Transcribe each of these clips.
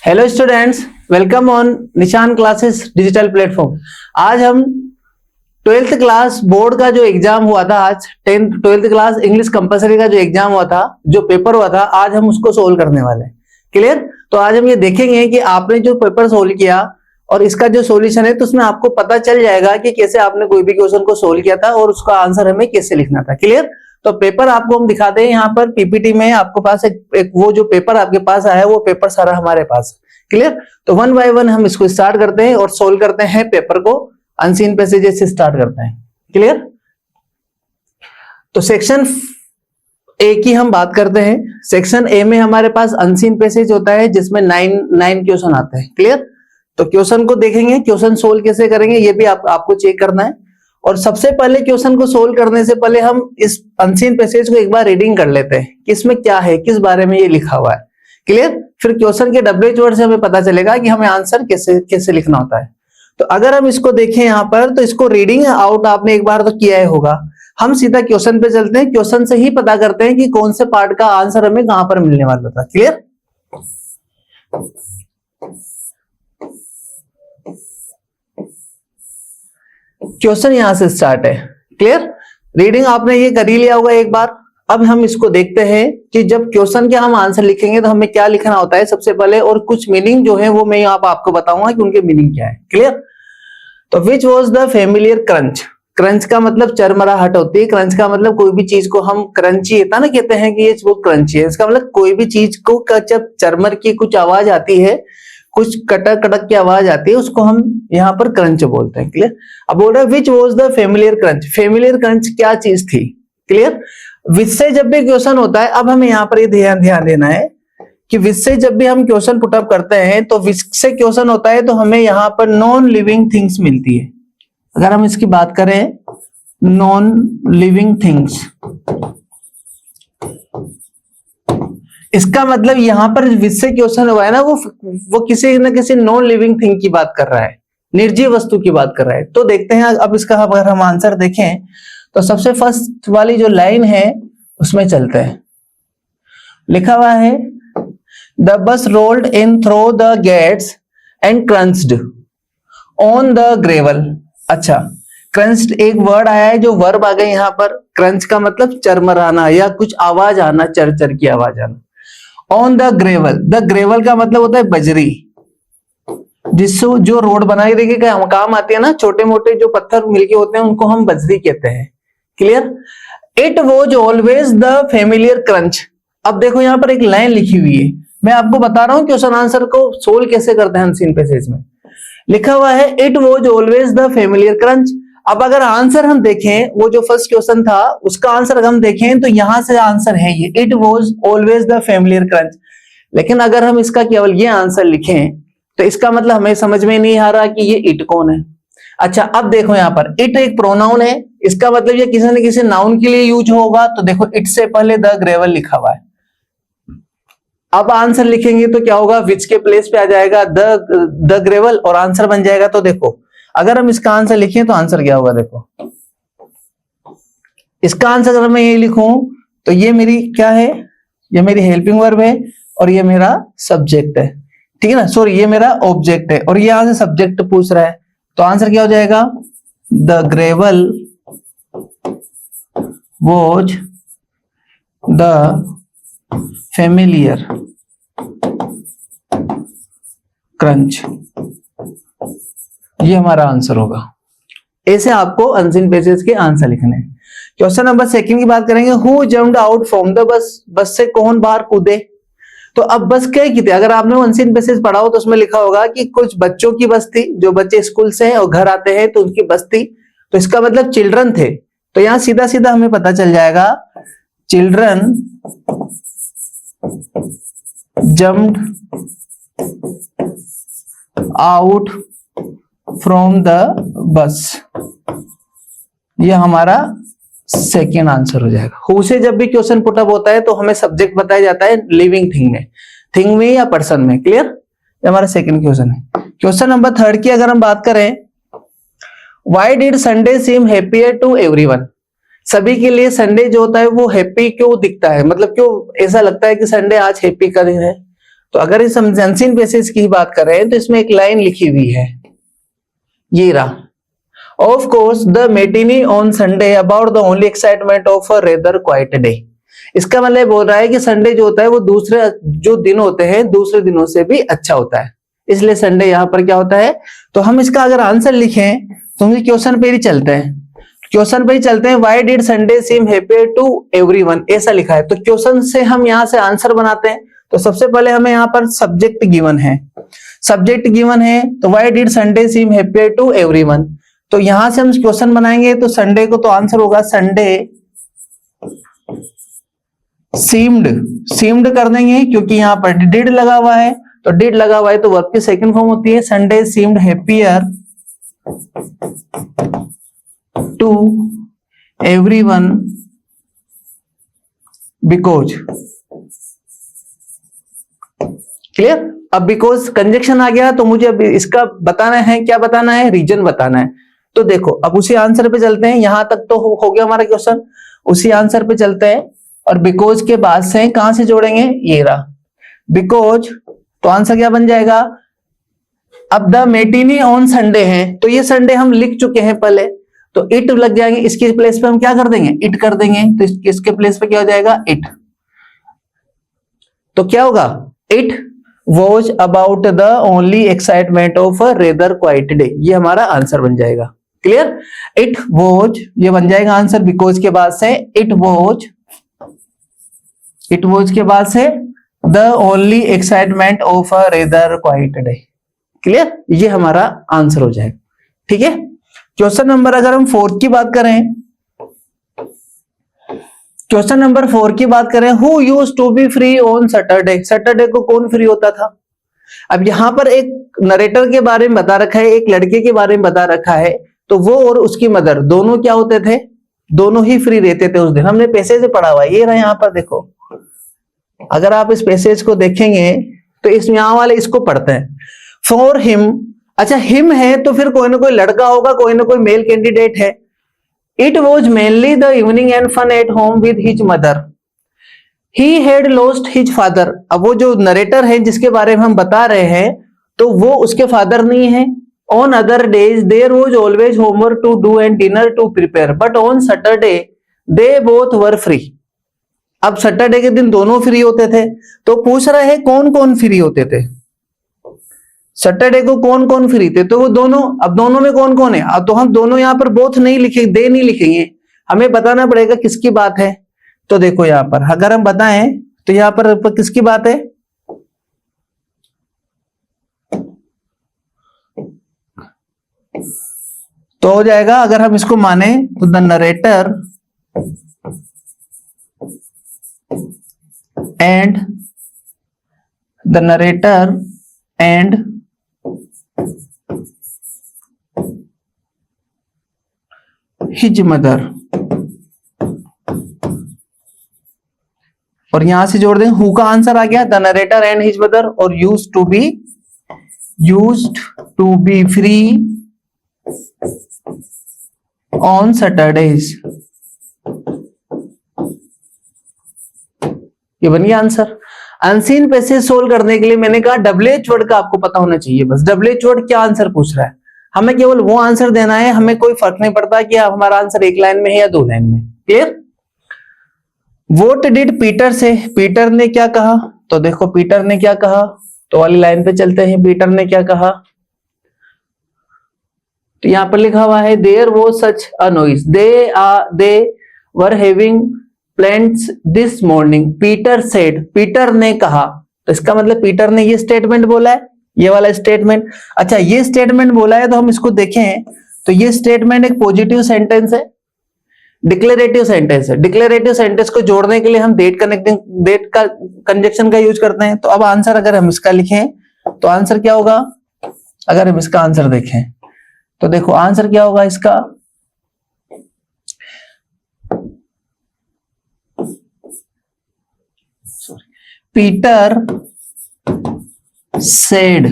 Hello students, welcome on निशान classes digital platform. आज हम 12th क्लास बोर्ड का जो एग्जाम हुआ था, आज 12th क्लास इंग्लिश कंपलसरी का जो एग्जाम हुआ था, जो पेपर हुआ था, आज हम उसको सोल्व करने वाले हैं। क्लियर? तो आज हम ये देखेंगे कि आपने जो पेपर सोल्व किया और इसका जो सॉल्यूशन है, तो उसमें आपको पता चल जाएगा कि कैसे आपने कोई भी क्वेश्चन को सोल्व किया था और उसका आंसर हमें कैसे लिखना था। क्लियर? तो पेपर आपको हम दिखाते हैं यहाँ पर पीपीटी में। आपके पास एक वो जो पेपर आपके पास आया है, वो पेपर सारा हमारे पास है। क्लियर? तो वन बाय वन हम इसको स्टार्ट करते हैं और सोल्व करते हैं पेपर को। अनसीन पैसेजेस से स्टार्ट करते हैं। क्लियर? तो सेक्शन ए की हम बात करते हैं। सेक्शन ए में हमारे पास अनसीन पैसेज होता है, जिसमें 9 क्वेश्चन आते हैं। क्लियर? तो क्वेश्चन को देखेंगे, क्वेश्चन सोल्व कैसे करेंगे ये भी आपको चेक करना है। और सबसे पहले क्वेश्चन को सोल्व करने से पहले हम इस अनसीन पैसेज को एक बार रीडिंग कर लेते हैं कि इसमें क्या है, किस बारे में ये लिखा हुआ है। क्लियर? फिर क्वेश्चन के WH वर्ड से हमें पता चलेगा कि हमें आंसर कैसे लिखना होता है। तो अगर हम इसको देखें यहाँ पर, तो इसको रीडिंग आउट आपने एक बार तो किया ही होगा। हम सीधा क्वेश्चन पे चलते हैं, क्वेश्चन से ही पता करते हैं कि कौन से पार्ट का आंसर हमें कहां पर मिलने वाला था। क्लियर? क्वेश्चन यहां से स्टार्ट है। क्लियर? रीडिंग आपने ये कर ही लिया होगा एक बार। अब हम इसको देखते हैं कि जब क्वेश्चन के हम आंसर लिखेंगे तो हमें क्या लिखना होता है सबसे पहले, और कुछ मीनिंग जो है वो मैं आपको बताऊंगा कि उनके मीनिंग क्या है। क्लियर? तो which was the familiar crunch. Crunch का मतलब चरमराहट होती है। क्रंच का मतलब कोई भी चीज को हम क्रंची है ना कहते हैं कि ये वो क्रंची है। इसका मतलब कोई भी चीज को जब चरमर की कुछ आवाज आती है, कुछ कटक कटक की आवाज आती है, उसको हम यहाँ पर क्रंच बोलते हैं। क्लियर? अब बोल रहे हैं which was the familiar crunch. Familiar crunch क्या चीज थी। क्लियर? विच से जब भी क्वेश्चन होता है, अब हमें यहाँ पर ये ध्यान देना है कि विच से जब भी हम क्वेश्चन पुटअप करते हैं, तो विच से क्वेश्चन होता है तो हमें यहाँ पर नॉन लिविंग थिंग्स मिलती है। अगर हम इसकी बात करें, नॉन लिविंग थिंग्स, इसका मतलब यहाँ पर विच से क्वेश्चन हुआ है ना, वो किसी न किसी नॉन लिविंग थिंग की बात कर रहा है, निर्जीव वस्तु की बात कर रहा है। तो देखते हैं अब इसका अगर हम आंसर देखें, तो सबसे फर्स्ट वाली जो लाइन है उसमें चलते हैं। लिखा हुआ है the bus rolled in through the gates and crunched on the gravel. अच्छा, क्रंच्ड एक वर्ड आया है, जो वर्ब आ गए यहाँ पर। क्रंच का मतलब चरमराना या कुछ आवाज आना, चर की आवाज आना। On the gravel, the gravel का मतलब होता है बजरी, जिससे जो रोड बनाई देगी काम आती है ना, छोटे मोटे जो पत्थर मिलके होते हैं उनको हम बजरी कहते हैं। Clear? It was always the familiar crunch. अब देखो यहाँ पर एक लाइन लिखी हुई है, मैं आपको बता रहा हूं क्वेश्चन आंसर को सोल्व कैसे करते हैं अनसीन पैसेज में। लिखा हुआ है it was always the familiar crunch. अब अगर आंसर हम देखें, वो जो फर्स्ट क्वेश्चन था उसका आंसर अगर हम देखें, तो यहां से आंसर है ये, it was always the familiar crunch. लेकिन अगर हम इसका केवल ये आंसर लिखें, तो इसका मतलब हमें समझ में नहीं आ रहा कि ये इट कौन है। अच्छा, अब देखो यहाँ पर इट एक प्रोनाउन है, इसका मतलब ये किसी न किसी नाउन के लिए यूज होगा। तो देखो इट से पहले द ग्रेवल लिखा हुआ है। अब आंसर लिखेंगे तो क्या होगा, विच के प्लेस पे आ जाएगा द ग्रेवल और आंसर बन जाएगा। तो देखो अगर हम इसका आंसर लिखें तो आंसर क्या होगा, देखो इसका आंसर अगर मैं ये लिखूं तो ये मेरी क्या है, ये मेरी हेल्पिंग वर्ब है और ये मेरा सब्जेक्ट है। ठीक है ना, सॉरी ये मेरा ऑब्जेक्ट है और ये यहां से सब्जेक्ट पूछ रहा है। तो आंसर क्या हो जाएगा, the gravel was the familiar crunch. ये हमारा आंसर होगा। ऐसे आपको अनसीन पैसेज के आंसर लिखने हैं। क्वेश्चन नंबर 2 की बात करेंगे। Who jumped out from the bus. बस से कौन बाहर कूदे। तो अब बस क्या की थी, अगर आपने अनसीन पैसेज पढ़ा हो तो उसमें लिखा होगा कि कुछ बच्चों की बस थी, जो बच्चे स्कूल से हैं और घर आते हैं तो उनकी बस थी। तो इसका मतलब चिल्ड्रन थे। तो यहां सीधा सीधा हमें पता चल जाएगा, children jumped out from the bus. ये हमारा सेकेंड आंसर हो जाएगा। हु से जब भी क्वेश्चन पुटअप होता है तो हमें सब्जेक्ट बताया जाता है लिविंग थिंग में या पर्सन में। क्लियर? ये हमारा सेकेंड क्वेश्चन है। क्वेश्चन नंबर 3 की अगर हम बात करें, why did Sunday seem happier to everyone. सभी के लिए संडे जो होता है वो हैप्पी क्यों दिखता है, मतलब क्यों ऐसा लगता है कि संडे आज हैप्पी का दिन है। तो अगर इस हम अनसीन पेसेज की बात कर रहे हैं तो इसमें एक लाइन लिखी हुई है, ये रहा, of course the matinee on Sunday about the only excitement of a rather quiet day. इसका मतलब बोल रहा है कि संडे जो होता है वो दूसरे जो दिन होते हैं दूसरे दिनों से भी अच्छा होता है, इसलिए संडे यहाँ पर क्या होता है। तो हम इसका अगर आंसर लिखें तो हम क्वेश्चन पे ही चलते हैं, क्वेश्चन पे ही चलते हैं। Why did Sunday seem happier to everyone, ऐसा लिखा है। तो क्वेश्चन से हम यहाँ से आंसर बनाते हैं। तो सबसे पहले हमें यहाँ पर सब्जेक्ट गिवन है, सब्जेक्ट गिवन है, तो why did Sunday seem happier to everyone. तो यहां से हम क्वेश्चन बनाएंगे तो संडे को तो आंसर होगा संडे सीम्ड कर देंगे, क्योंकि यहाँ पर डिड लगा हुआ है, तो डिड लगा हुआ है तो वर्ब की सेकंड फॉर्म होती है Sunday seemed happier to everyone because. Clear. अब बिकॉज कंजक्शन आ गया तो मुझे अब इसका बताना है, क्या बताना है, रीजन बताना है। तो देखो अब उसी आंसर पे चलते हैं, यहां तक तो हो गया हमारा क्वेश्चन, उसी आंसर पे चलते हैं और बिकॉज के बाद से कहां से जोड़ेंगे, ये रहा बिकॉज। तो आंसर क्या बन जाएगा, अब द मेटिनी ऑन संडे है, तो ये संडे हम लिख चुके हैं पहले, तो इट लग जाएंगे, इसके प्लेस पे हम क्या कर देंगे, इट कर देंगे। तो इसके प्लेस पे क्या हो जाएगा, इट। तो क्या होगा, it was about the only excitement of a rather quiet day, ये हमारा आंसर बन जाएगा। क्लियर। इट वॉज ये बन जाएगा आंसर, बिकॉज के बाद से इट वॉज के बाद से the only excitement of a rather quiet day. Clear, ये हमारा आंसर हो जाएगा। ठीक है। क्वेश्चन नंबर अगर हम 4 की बात करें, क्वेश्चन नंबर 4 की बात करें, who used to be free on Saturday, Saturday को कौन फ्री होता था। अब यहां पर एक नरेटर के बारे में बता रखा है, एक लड़के के बारे में बता रखा है, तो वो और उसकी मदर दोनों क्या होते थे, दोनों ही फ्री रहते थे उस दिन। हमने पैसेज से पढ़ा हुआ है, ये रहा यहां पर देखो, अगर आप इस पैसेज को देखेंगे तो इस यहां वाले इसको पढ़ते हैं, फॉर हिम। अच्छा हिम है तो फिर कोई ना कोई लड़का होगा, कोई ना कोई मेल कैंडिडेट है। It was mainly the evening and fun at home with his mother, he had lost his father. अब वो जो नरेटर है जिसके बारे में हम बता रहे हैं, तो वो उसके फादर नहीं है। On other days there was always homework to do and dinner to prepare, but on Saturday they both were free. अब सैटरडे के दिन दोनों फ्री होते थे, तो पूछ रहा है कौन कौन फ्री होते थे, सैटरडे को कौन कौन फ्री थे, तो वो दोनों। अब दोनों में कौन कौन है, अब तो हम दोनों यहाँ पर बोथ नहीं लिखेंगे, दे नहीं लिखेंगे, हमें बताना पड़ेगा किसकी बात है। तो देखो यहाँ पर अगर हम बताएं तो यहाँ पर किसकी बात है, तो हो जाएगा, अगर हम इसको माने तो the narrator and his mother, और यहां से जोड़ देंगे हु का आंसर आ गया, the narrator and his mother, और used to be free on Saturdays, ये बन गया आंसर। अनसीन पैसेज सोल्व करने के लिए मैंने कहा WH वर्ड का आपको पता होना चाहिए, बस WH वर्ड क्या आंसर पूछ रहा है, हमें केवल वो आंसर देना है, हमें कोई फर्क नहीं पड़ता कि हमारा आंसर एक लाइन में है या 2 लाइन में। क्लियर। व्हाट डिड पीटर से, पीटर ने क्या कहा, तो देखो पीटर ने क्या कहा, तो वाली लाइन पे चलते हैं, पीटर ने क्या कहा, तो यहां पर लिखा हुआ है there was such a noise, they were having plans this morning, Peter said, Peter ने कहा, तो इसका मतलब पीटर ने ये स्टेटमेंट बोला है, ये वाला स्टेटमेंट। अच्छा ये स्टेटमेंट बोला है तो हम इसको देखें तो ये स्टेटमेंट एक पॉजिटिव सेंटेंस है, डिक्लेरेटिव सेंटेंस है। डिक्लेरेटिव सेंटेंस को जोड़ने के लिए हम डेट का कंजक्शन का यूज करते हैं। तो अब आंसर अगर हम इसका लिखें तो आंसर क्या होगा, अगर हम इसका आंसर देखें तो देखो आंसर क्या होगा इसका, पीटर सेड,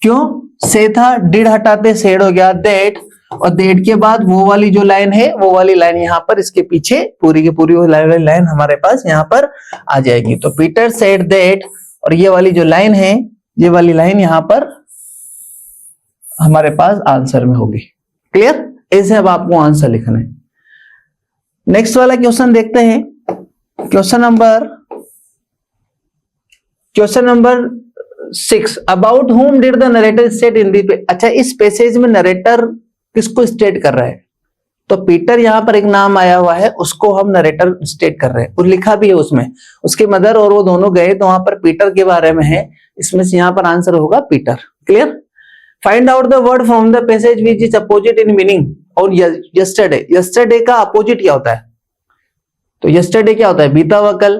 क्यों से था, डिड हटाते सेड हो गया, दैट, और दैट के बाद वो वाली जो लाइन है, वो वाली लाइन यहाँ पर इसके पीछे पूरी की पूरी वो लाइन हमारे पास यहाँ पर आ जाएगी। तो पीटर सेड दैट और ये वाली जो लाइन है, ये वाली लाइन यहां पर हमारे पास आंसर में होगी। क्लियर? ऐसे अब आपको आंसर लिखना है। नेक्स्ट वाला क्वेश्चन देखते हैं। Question number 6, about whom did the narrator state in the अच्छा, इस पैसेज में नरेटर किसको स्टेट कर रहा है? तो पीटर यहां पर एक नाम आया हुआ है, उसको हम नरेटर स्टेट कर रहे हैं और लिखा भी है उसमें। उसके मदर और वो दोनों गए तो वहां पर पीटर के बारे में है, इसमें से यहां पर आंसर होगा Peter. Clear? Find out the word from the passage which is opposite in meaning. और यस्टरडे, यस्टरडे का अपोजिट क्या होता है? तो यस्टरडे क्या होता है? बीता हुआ कल।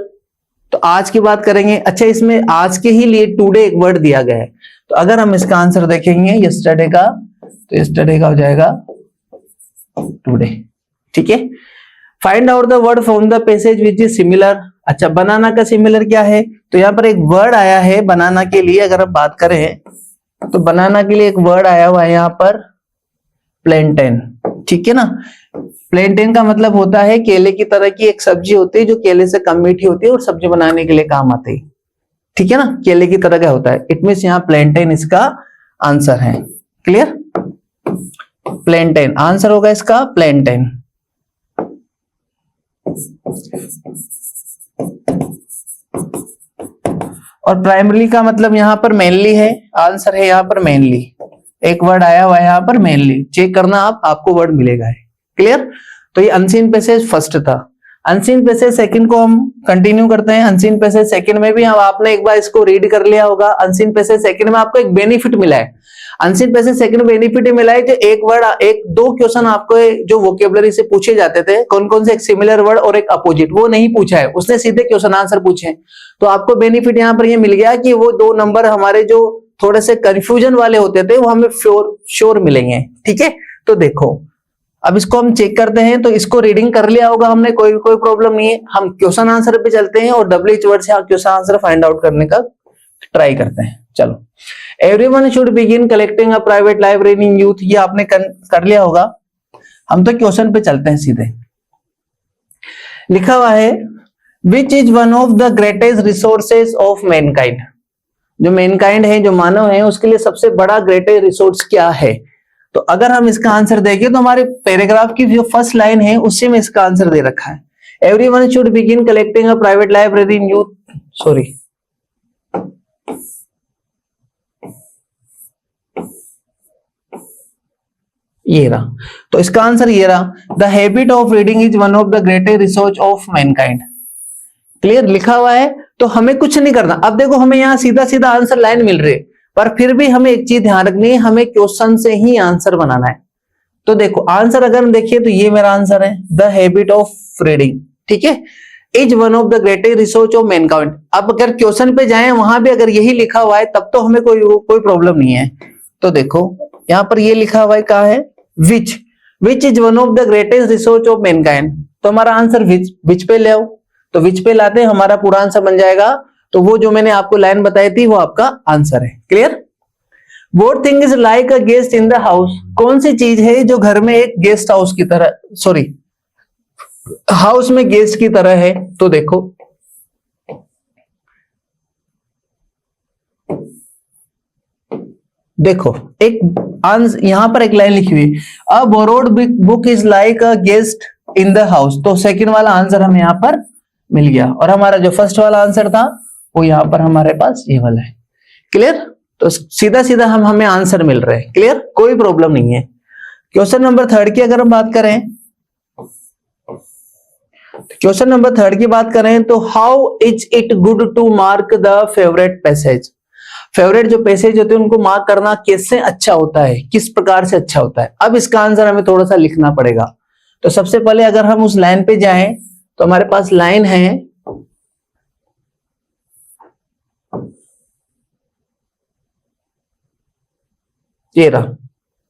तो आज की बात करेंगे। अच्छा, इसमें आज के ही लिए टुडे एक वर्ड दिया गया है, तो अगर हम इसका आंसर देखेंगे यस्टरडे का, तो यस्टरडे का हो जाएगा टुडे। ठीक है? Find out the word from the passage which is similar. अच्छा, बनाना का सिमिलर क्या है? तो यहाँ पर एक वर्ड आया है बनाना के लिए, अगर हम बात करें तो बनाना के लिए एक वर्ड आया हुआ है यहाँ पर प्लेंटेन। ठीक है ना? प्लेंटेन का मतलब होता है केले की तरह की एक सब्जी होती है जो केले से कम मीठी होती है और सब्जी बनाने के लिए काम आती है। ठीक है ना? केले की तरह का होता है। इट मींस यहाँ प्लेंटेन इसका आंसर है। क्लियर? प्लेंटेन आंसर होगा इसका, प्लेंटेन। और प्राइमरी का मतलब यहां पर मेनली है, आंसर है यहां पर मेनली। एक वर्ड आया हुआ है यहां पर मेनली, चेक करना आपको वर्ड मिलेगा। क्लियर? तो ये अनसीन पैसेज फर्स्ट था। अनसीन पैसेज सेकंड को हम कंटिन्यू करते हैं। अनसीन पैसेज सेकंड में भी हम आपने एक बार इसको रीड कर लिया होगा। अनसीन पैसेज सेकंड में आपको एक बेनिफिट मिला है। अनसीन पैसेज सेकंड बेनिफिट मिला है कि एक वर्ड, एक दो क्वेश्चन आपको जो वोकेबलरी से पूछे जाते थे, कौन कौन से, एक सिमिलर वर्ड और एक अपोजिट, वो नहीं पूछा है, उसने सीधे क्वेश्चन आंसर पूछे। तो आपको बेनिफिट यहाँ पर ये मिल गया कि वो 2 नंबर हमारे जो थोड़े से कंफ्यूजन वाले होते थे वो हमें श्योर मिलेंगे। ठीक है? तो देखो, अब इसको हम चेक करते हैं। तो इसको रीडिंग कर लिया होगा हमने, कोई प्रॉब्लम नहीं है। हम क्वेश्चन आंसर पे चलते हैं और WH वर्ड से क्वेश्चन आंसर फाइंड आउट करने का ट्राई करते हैं। चलो, everyone should begin collecting a private library in youth, ये आपने कर लिया होगा। हम तो क्वेश्चन पे चलते हैं सीधे। लिखा हुआ है which is one of the greatest resources of Mankind. जो मैनकाइंड है, जो मानव है, उसके लिए सबसे बड़ा ग्रेटेस्ट रिसोर्स क्या है? तो अगर हम इसका आंसर देखें तो हमारे पैराग्राफ की जो फर्स्ट लाइन है उससे में इसका आंसर दे रखा है। Everyone should begin collecting a private library in youth, sorry, ये रहा। तो इसका आंसर ये रहा, the habit of reading is one of the greatest resource of Mankind. Clear? लिखा हुआ है तो हमें कुछ नहीं करना। अब देखो, हमें यहाँ सीधा सीधा आंसर लाइन मिल रही है, पर फिर भी हमें एक चीज ध्यान रखनी है, हमें क्वेश्चन से ही आंसर बनाना है। तो देखो, आंसर अगर हम देखिए तो ये मेरा आंसर है, द हैबिट ऑफ रीडिंग। ठीक है? Is one of the greatest resource of Mankind. अब अगर क्वेश्चन पे जाएं, वहां भी अगर यही लिखा हुआ है तब तो हमें कोई प्रॉब्लम नहीं है। तो देखो, यहां पर ये लिखा हुआ है, कहा है which is one of the greatest resource of Mankind. तो हमारा आंसर विच पे ले आओ, तो विच पे लाते हैं, हमारा पूरा आंसर बन जाएगा। तो वो जो मैंने आपको लाइन बताई थी वो आपका आंसर है। Clear? What thing is like a guest in the house. कौन सी चीज है जो घर में एक गेस्ट हाउस की तरह, सॉरी, हाउस में गेस्ट की तरह है? तो देखो, एक यहां पर एक लाइन लिखी हुई, अ borrowed book is like a guest in the house. तो सेकंड वाला आंसर हमें यहां पर मिल गया, और हमारा जो फर्स्ट वाला आंसर था वो यहां पर हमारे पास ये वाला है। क्लियर? तो सीधा सीधा हमें आंसर मिल रहे हैं। क्लियर? कोई प्रॉब्लम नहीं है। क्वेश्चन नंबर 3 की अगर हम बात करें, क्वेश्चन नंबर 3 की बात करें तो how is it good to mark the favourite passage. Favourite जो पैसेज होते हैं उनको मार्क करना कैसे अच्छा होता है, किस प्रकार से अच्छा होता है। अब इसका आंसर हमें थोड़ा सा लिखना पड़ेगा। तो सबसे पहले अगर हम उस लाइन पे जाएं तो हमारे पास लाइन है, ये रहा,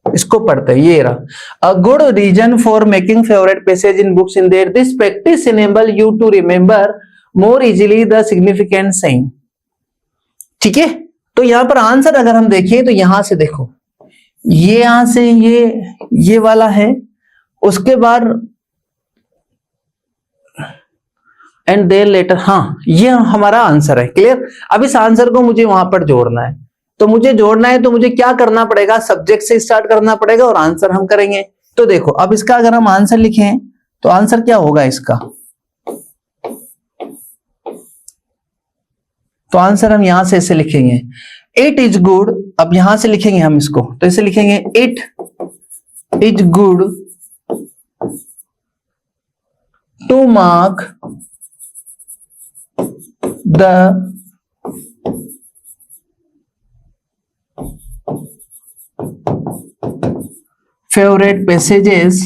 इसको पढ़ते हैं। ये रहा, a good reason for making favourite passage in books in there this practice enable you to remember more easily the significant saying. ठीक है? तो यहां पर आंसर अगर हम देखें तो यहां से देखो, ये यहां से ये वाला है, उसके बाद एंड देन लेटर, हाँ ये हमारा आंसर है। क्लियर। अब इस आंसर को मुझे वहां पर जोड़ना है, तो मुझे जोड़ना है तो मुझे क्या करना पड़ेगा, सब्जेक्ट से स्टार्ट करना पड़ेगा और आंसर हम करेंगे। तो देखो अब इसका अगर हम आंसर लिखें तो आंसर क्या होगा इसका, तो आंसर हम यहां से ऐसे लिखेंगे, इट इज गुड। अब यहां से लिखेंगे हम इसको, तो ऐसे लिखेंगे, it is good to mark the favourite passages.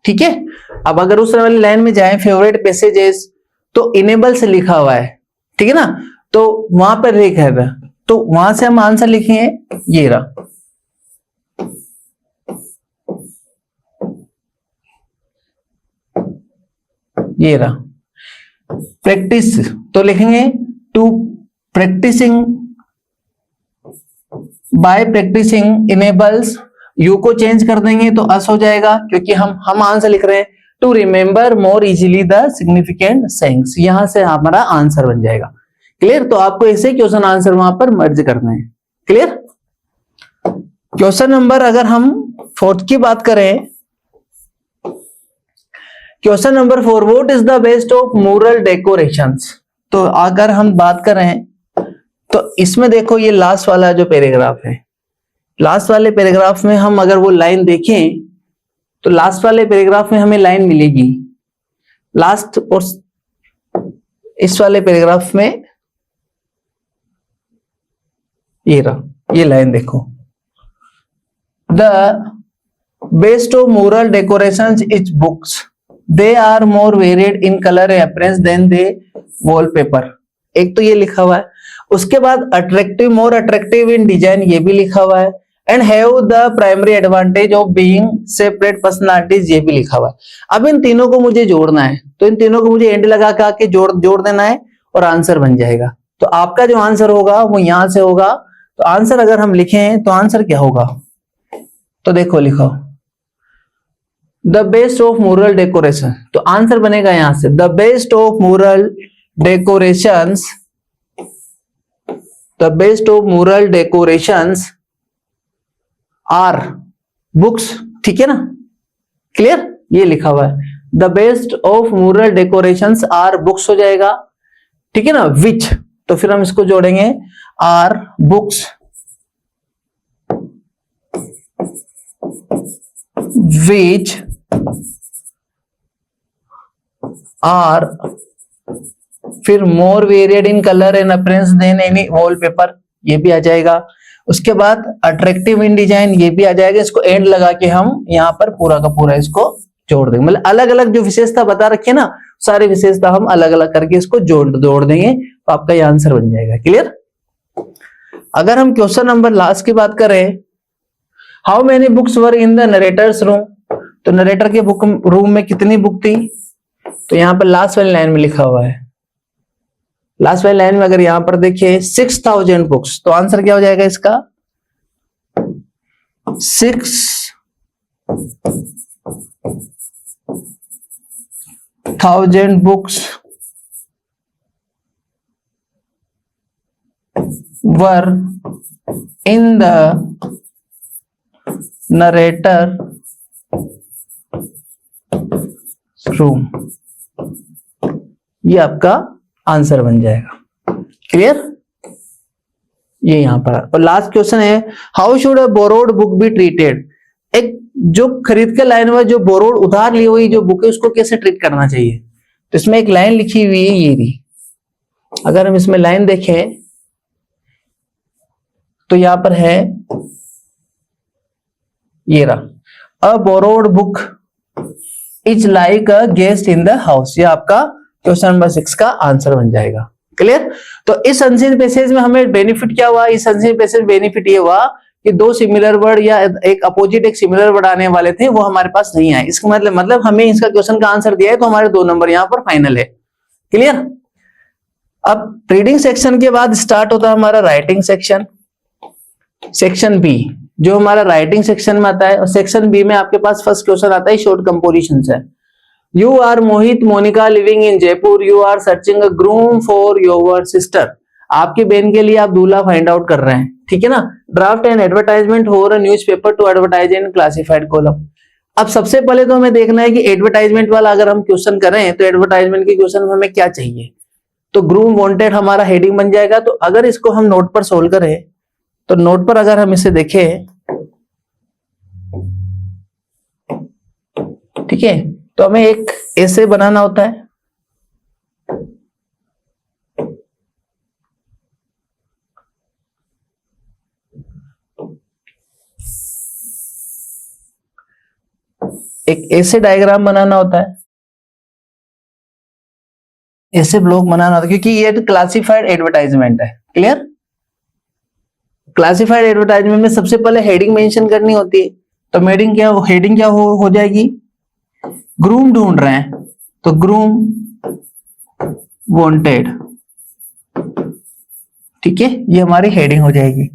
ठीक है। अब अगर उस वाली लाइन में जाएं, फेवरेट पैसेजेस, तो इनेबल से लिखा हुआ है, ठीक है ना, तो वहां पर लिखा है, तो वहां से हम आंसर लिखेंगे, ये रहा, ये रहा। प्रैक्टिस तो लिखेंगे to practising, by practising enables, you को चेंज कर देंगे तो अस हो जाएगा, क्योंकि हम आंसर लिख रहे हैं to remember more easily the significant sayings, यहां से हमारा आंसर बन जाएगा। क्लियर। तो आपको ऐसे क्वेश्चन आंसर वहां पर मर्ज करना है। क्लियर। क्वेश्चन नंबर अगर हम 4 की बात करें, question number 4, what is the best of mural decorations. तो अगर हम बात करें तो इसमें देखो ये लास्ट वाला जो पैराग्राफ है, लास्ट वाले पैराग्राफ में हम अगर वो लाइन देखें तो लास्ट वाले पैराग्राफ में हमें लाइन मिलेगी, लास्ट और इस वाले पैराग्राफ में ये रहा, ये लाइन देखो, the best of mural decorations is books, they are more varied in colour and appearance than they wallpaper. एक तो ये लिखा हुआ है, उसके बाद attractive, more attractive in design, ये भी लिखा हुआ है, and have the primary advantage of being separate personalities, ये भी लिखा हुआ है। अब इन तीनों को मुझे जोड़ना है, तो इन तीनों को मुझे एंड लगा के जोड़ देना है और आंसर बन जाएगा। तो आपका जो आंसर होगा वो यहां से होगा। तो आंसर अगर हम लिखें तो आंसर क्या होगा, तो देखो लिखो, the best of mural decoration, तो आंसर बनेगा यहां से, the best of mural decorations, the best of mural decorations are books. ठीक है ना। क्लियर। ये लिखा हुआ है, the best of mural decorations are books हो जाएगा। ठीक है ना। विच, तो फिर हम इसको जोड़ेंगे, are books which are, far more varied in colour and appearance than any wallpaper, ये भी आ जाएगा। उसके बाद अट्रैक्टिव इन डिजाइन, ये भी आ जाएगा। इसको एंड लगा के हम यहाँ पर पूरा का पूरा इसको जोड़ देंगे, मतलब अलग अलग जो विशेषता बता रखी है ना, सारी विशेषता हम अलग अलग करके इसको जोड़ देंगे, तो आपका ये आंसर बन जाएगा। क्लियर। अगर हम क्वेश्चन नंबर लास्ट की बात करें, how many books were in the narrator's room, तो नरेटर के बुक रूम में कितनी बुक थी, तो यहाँ पर लास्ट वाली लाइन में लिखा हुआ है, लास्ट वाली लाइन में अगर यहां पर देखिए 6000 बुक्स, तो आंसर क्या हो जाएगा इसका, 6000 books were in the narrator room, ये आपका आंसर बन जाएगा। क्लियर। ये यहां पर। और लास्ट क्वेश्चन है, how should a borrowed book be treated, एक जो खरीद के लाइन हुआ, जो बोरोड उधार ली हुई जो बुक है उसको कैसे ट्रीट करना चाहिए। तो इसमें एक लाइन लिखी हुई है, ये रही। अगर हम इसमें लाइन देखें तो यहां पर है, ये रहा, अ borrowed book is like a guest in the house, ये आपका क्वेश्चन नंबर 6 का आंसर बन जाएगा। क्लियर। तो इस अनसीन पैसेज में हमें बेनिफिट क्या हुआ, इस अनसीन पैसेज में बेनिफिट ये हुआ कि दो सिमिलर वर्ड या एक अपोजिट एक सिमिलर वर्ड आने वाले थे, वो हमारे पास नहीं आए। इसका मतलब हमें इसका क्वेश्चन का आंसर दिया है, तो हमारे 2 नंबर यहां पर फाइनल है। क्लियर। अब रीडिंग सेक्शन के बाद स्टार्ट होता है हमारा राइटिंग सेक्शन, सेक्शन बी, जो हमारा राइटिंग सेक्शन में आता है। और सेक्शन बी में आपके पास फर्स्ट क्वेश्चन आता है शॉर्ट कंपोजिशन से। You are Mohit Monika living in Jaipur, you are searching a groom for your sister. आपकी बहन के लिए आप दूल्हा फाइंड आउट कर रहे हैं, ठीक है ना। Draft an advertisement for a newspaper to advertise in classified column. अब सबसे पहले तो हमें देखना है कि एडवर्टाइजमेंट वाला अगर हम क्वेश्चन करें तो एडवर्टाइजमेंट के क्वेश्चन में हमें क्या चाहिए। तो ग्रूम वांटेड हमारा हेडिंग बन जाएगा। तो अगर इसको हम नोट पर सोल्व करें तो नोट पर अगर हम इसे देखें, ठीक है, तो हमें एक ऐसे बनाना होता है। एक ऐसे डायग्राम बनाना होता है, ऐसे ब्लॉक बनाना होता है, क्योंकि ये क्लासिफाइड एडवर्टाइजमेंट है। क्लियर। क्लासिफाइड एडवर्टाइजमेंट में सबसे पहले हेडिंग मेंशन करनी होती है। तो हेडिंग क्या हो जाएगी, ग्रूम ढूंढ रहे हैं तो ग्रूम वांटेड, ठीक है, ये हमारी हेडिंग हो जाएगी।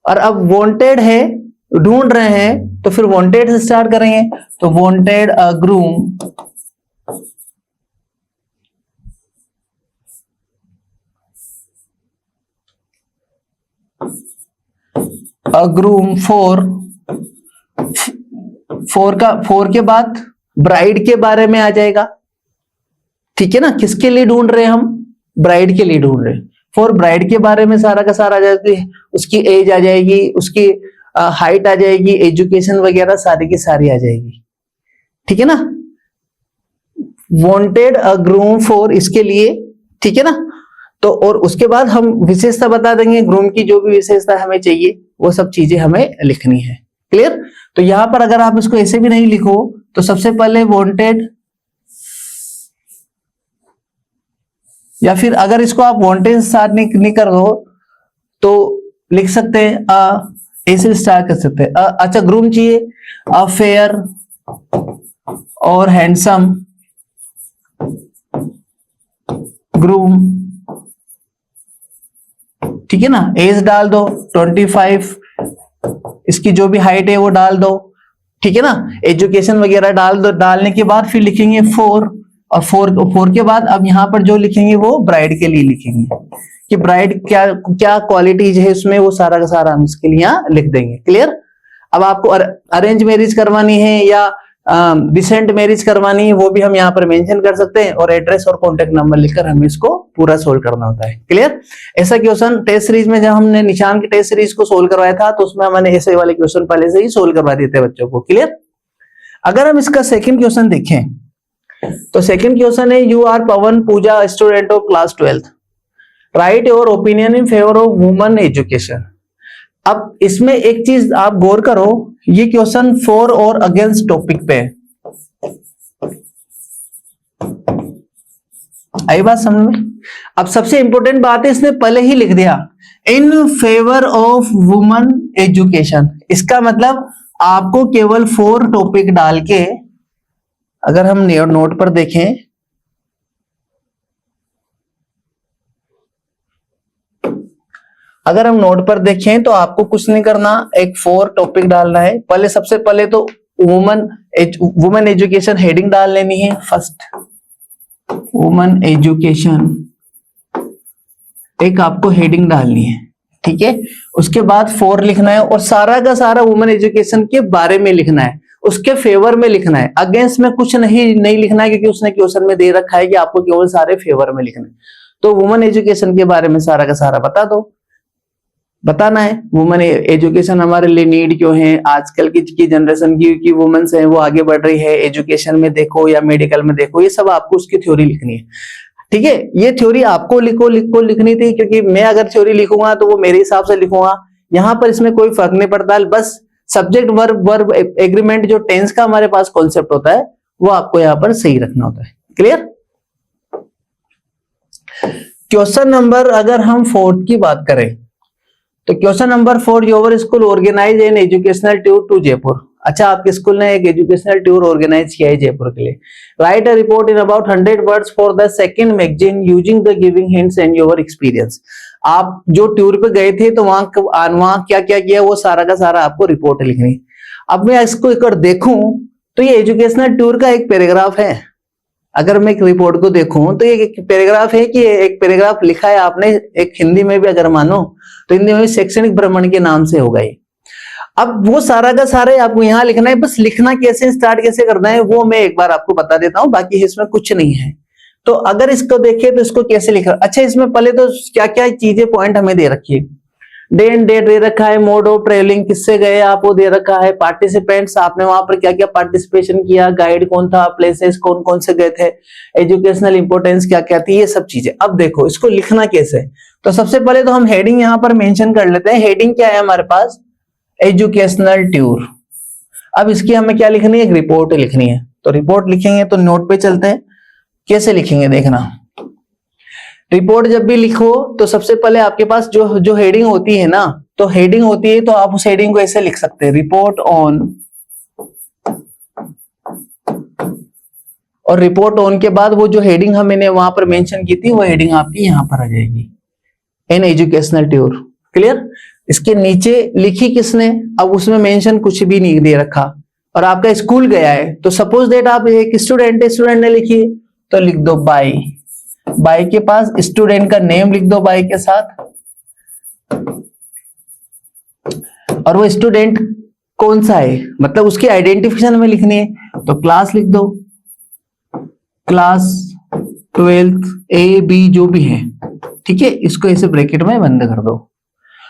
और अब वांटेड है, ढूंढ रहे हैं, तो फिर वांटेड से स्टार्ट करेंगे। तो वांटेड अ ग्रूम फोर के बाद ब्राइड के बारे में आ जाएगा, ठीक है ना। किसके लिए ढूंढ रहे हैं हम, ब्राइड के लिए ढूंढ रहे हैं। फॉर ब्राइड के बारे में सारा का सारा आ जाएगी, उसकी एज आ जाएगी, उसकी हाइट आ जाएगी, एजुकेशन वगैरह सारी की सारी आ जाएगी, ठीक है ना। वांटेड अ ग्रूम फॉर इसके लिए, ठीक है ना। तो और उसके बाद हम विशेषता बता देंगे, ग्रूम की जो भी विशेषता हमें चाहिए वो सब चीजें हमें लिखनी है। क्लियर। तो यहां पर अगर आप इसको ऐसे भी नहीं लिखो तो सबसे पहले वांटेड, या फिर अगर इसको आप वांटेड स्टार्ट नहीं कर दो तो लिख सकते हैं ऐसे स्टार्ट कर सकते हैं। अच्छा, ग्रूम चाहिए, अ फेयर और हैंडसम ग्रूम, ठीक है ना। एज डाल दो 25, इसकी जो भी हाइट है वो डाल दो, ठीक है ना। एजुकेशन वगैरह डाल दो। डालने के बाद फिर लिखेंगे फोर, और फोर के बाद अब यहाँ पर जो लिखेंगे वो ब्राइड के लिए लिखेंगे कि ब्राइड क्या क्या क्वालिटीज है उसमें, वो सारा का सारा हम इसके लिए यहाँ लिख देंगे। क्लियर। अब आपको अरेंज मैरिज करवानी है या डिसेंट मैरिज करवानी है वो भी हम यहाँ पर मेंशन कर सकते हैं, और एड्रेस और कॉन्टेक्ट नंबर लिखकर हमें इसको पूरा सोल्व करना होता है। क्लियर। ऐसा क्वेश्चन टेस्ट सीरीज में जब हमने निशान की टेस्ट सीरीज को सोल्व करवाया था तो उसमें हमने ऐसे वाले क्वेश्चन पहले से ही सोल्व करवा दिए थे बच्चों को। क्लियर। अगर हम इसका सेकंड क्वेश्चन देखें तो सेकंड क्वेश्चन है, you are Pawan Pooja student of class 12th, write your opinion in favour of women education. अब इसमें एक चीज आप गौर करो, ये क्वेश्चन फॉर और अगेंस्ट टॉपिक पे है। आई बात समझ में। अब सबसे इंपॉर्टेंट बात है, इसने पहले ही लिख दिया इन फेवर ऑफ वुमेन एजुकेशन। इसका मतलब आपको केवल 4 टॉपिक डाल के, अगर हम नोट पर देखें तो आपको कुछ नहीं करना, एक 4 टॉपिक डालना है। पहले सबसे पहले तो वुमेन एजुकेशन हेडिंग डाल लेनी है। फर्स्ट वुमेन एजुकेशन एक आपको हेडिंग डालनी है, ठीक है। उसके बाद 4 लिखना है और सारा का सारा वुमेन एजुकेशन के बारे में लिखना है, उसके फेवर में लिखना है। अगेंस्ट में कुछ नहीं लिखना है, क्योंकि उसने क्वेश्चन में दे रखा है कि आपको केवल सारे फेवर में लिखना है। तो वुमेन एजुकेशन के बारे में सारा का सारा बताना है। वुमेन एजुकेशन हमारे लिए नीड क्यों है, आजकल की जनरेशन की वुमेन्स है वो आगे बढ़ रही है, एजुकेशन में देखो या मेडिकल में देखो, ये सब आपको उसकी थ्योरी लिखनी है, ठीक है। ये थ्योरी आपको लिखनी थी, क्योंकि मैं अगर थ्योरी लिखूंगा तो वो मेरे हिसाब से लिखूंगा। यहां पर इसमें कोई फर्क नहीं पड़ता, बस सब्जेक्ट वर्ब एग्रीमेंट जो टेंस का हमारे पास कॉन्सेप्ट होता है वो आपको यहां पर सही रखना होता है। क्लियर। क्वेश्चन नंबर अगर हम 4 की बात करें तो question number 4, your school organise an educational tour to Jaipur. अच्छा, आपके स्कूल ने एक एजुकेशनल टूर ऑर्गेनाइज किया है जयपुर के लिए। Right a report in about 100 words for the second magazine using the giving hints and your experience. आप जो टूर पे गए थे तो वहां क्या क्या किया वो सारा का सारा आपको रिपोर्ट लिखनी। अब मैं इसको एक बार देखूं तो ये एजुकेशनल टूर का एक पैराग्राफ है, अगर मैं एक रिपोर्ट को देखूं तो ये एक पैराग्राफ है कि एक पैराग्राफ लिखा है आपने, एक हिंदी में भी अगर मानो तो हिंदी में शैक्षणिक भ्रमण के नाम से होगा ये। अब वो सारा का सारा आपको यहाँ लिखना है, बस लिखना कैसे, स्टार्ट कैसे करना है वो मैं एक बार आपको बता देता हूँ, बाकी इसमें कुछ नहीं है। तो अगर इसको देखें तो इसको कैसे लिखा, अच्छा इसमें पहले तो क्या क्या चीजें पॉइंट हमें दे रखी है, डे एंड डेट दे रखा है, मोड ऑफ ट्रेवलिंग किससे गए आप वो दे रखा है, पार्टिसिपेंट्स आपने वहां पर क्या क्या पार्टिसिपेशन किया, गाइड कौन था, प्लेसेस कौन कौन से गए थे, एजुकेशनल इंपोर्टेंस क्या क्या थी, ये सब चीजें। अब देखो इसको लिखना कैसे, तो सबसे पहले तो हम हेडिंग यहाँ पर मेंशन कर लेते हैं। हेडिंग क्या है हमारे पास, एजुकेशनल टूर। अब इसकी हमें क्या लिखनी है, एक रिपोर्ट लिखनी है। तो रिपोर्ट लिखेंगे तो नोट पे चलते हैं, कैसे लिखेंगे देखना। रिपोर्ट जब भी लिखो तो सबसे पहले आपके पास जो हेडिंग होती है ना, तो हेडिंग होती है तो आप उस हेडिंग को ऐसे लिख सकते हैं, रिपोर्ट ऑन, और रिपोर्ट ऑन के बाद वो जो हेडिंग हमने वहां पर मेंशन की थी वो हेडिंग आपकी यहां पर आ जाएगी, एन एजुकेशनल टूर। क्लियर। इसके नीचे लिखी किसने, अब उसमें मेंशन कुछ भी नहीं दे रखा, और आपका स्कूल गया है तो सपोज दैट आप एक स्टूडेंट ने लिखी तो लिख दो बाई के पास स्टूडेंट का नेम लिख दो बाई के साथ, और वो स्टूडेंट कौन सा है मतलब उसकी आइडेंटिफिकेशन में लिखनी है, तो क्लास लिख दो, क्लास 12th A B जो भी है, ठीक है, इसको ऐसे ब्रैकेट में बंद कर दो।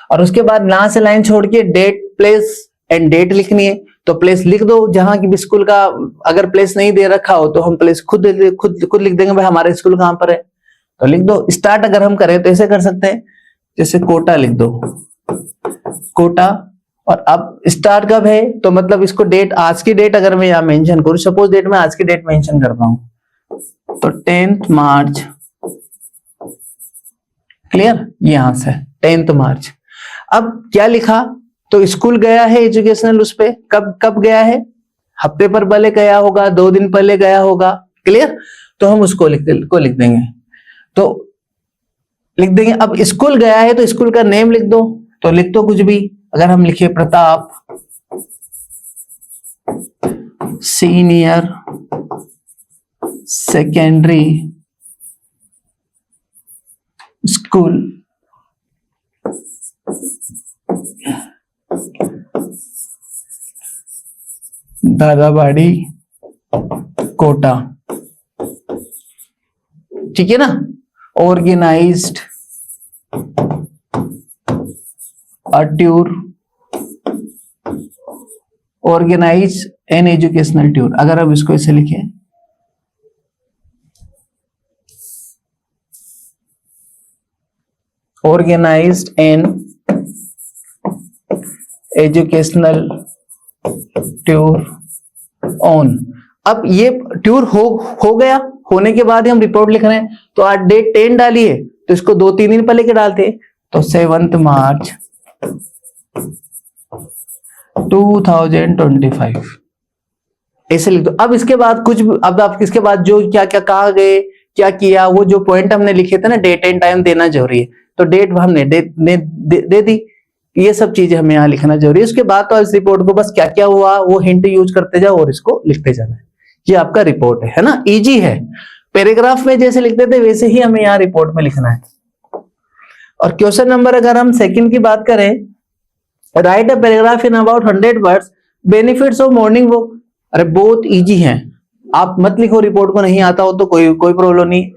और उसके बाद ना से लाइन छोड़ के डेट, प्लेस एंड डेट लिखनी है, तो प्लेस लिख दो जहां की भी स्कूल का, अगर प्लेस नहीं दे रखा हो तो हम प्लेस खुद लिख देंगे, भाई हमारा स्कूल कहां पर है, तो लिख दो। स्टार्ट अगर हम करें तो ऐसे कर सकते हैं, जैसे कोटा लिख दो, कोटा, और अब स्टार्ट कब है तो मतलब इसको डेट, आज की डेट अगर मैं यहां मेंशन करूं, सपोज डेट में आज की डेट मेंशन करता हूं तो 10th मार्च। क्लियर, यहां से 10th मार्च। अब क्या लिखा, तो स्कूल गया है एजुकेशनल, उस पे कब गया है, हफ्ते पर पहले गया होगा, 2 दिन पहले गया होगा। क्लियर, तो हम उसको लिख देंगे, तो लिख देंगे। अब स्कूल गया है तो स्कूल का नेम लिख दो, तो लिख दो कुछ भी, अगर हम लिखे Pratap senior secondary school Dadabari Kota, ठीक है ना। Organised a tour, organise an educational tour, अगर अब इसको ऐसे लिखें, organised an educational tour on. अब ये टूर हो गया, होने के बाद ही हम रिपोर्ट लिख रहे हैं, तो आज डेट 10 डाली है तो इसको 2-3 दिन पहले के डालते, तो 7th मार्च 2025 ऐसे लिख दो। अब इसके बाद कुछ, अब आप इसके बाद जो क्या क्या कहा गए, क्या किया, वो जो पॉइंट हमने लिखे थे ना, डेट एंड टाइम देना जरूरी है, तो डेट हमने दे दी, ये सब चीजें हमें यहाँ लिखना जरूरी है। उसके बाद तो इस रिपोर्ट को बस क्या क्या हुआ वो हिंट यूज करते जाओ और इसको लिखते जाना है। ये आपका रिपोर्ट है ना, इजी है। पैराग्राफ में जैसे लिखते थे वैसे ही हमें यहाँ रिपोर्ट में लिखना है। और क्वेश्चन नंबर अगर हम सेकंड की बात करें, right a paragraph in about 100 words benefits of morning walk. अरे बहुत इजी है, आप मत लिखो रिपोर्ट को नहीं आता हो तो कोई प्रॉब्लम नहीं।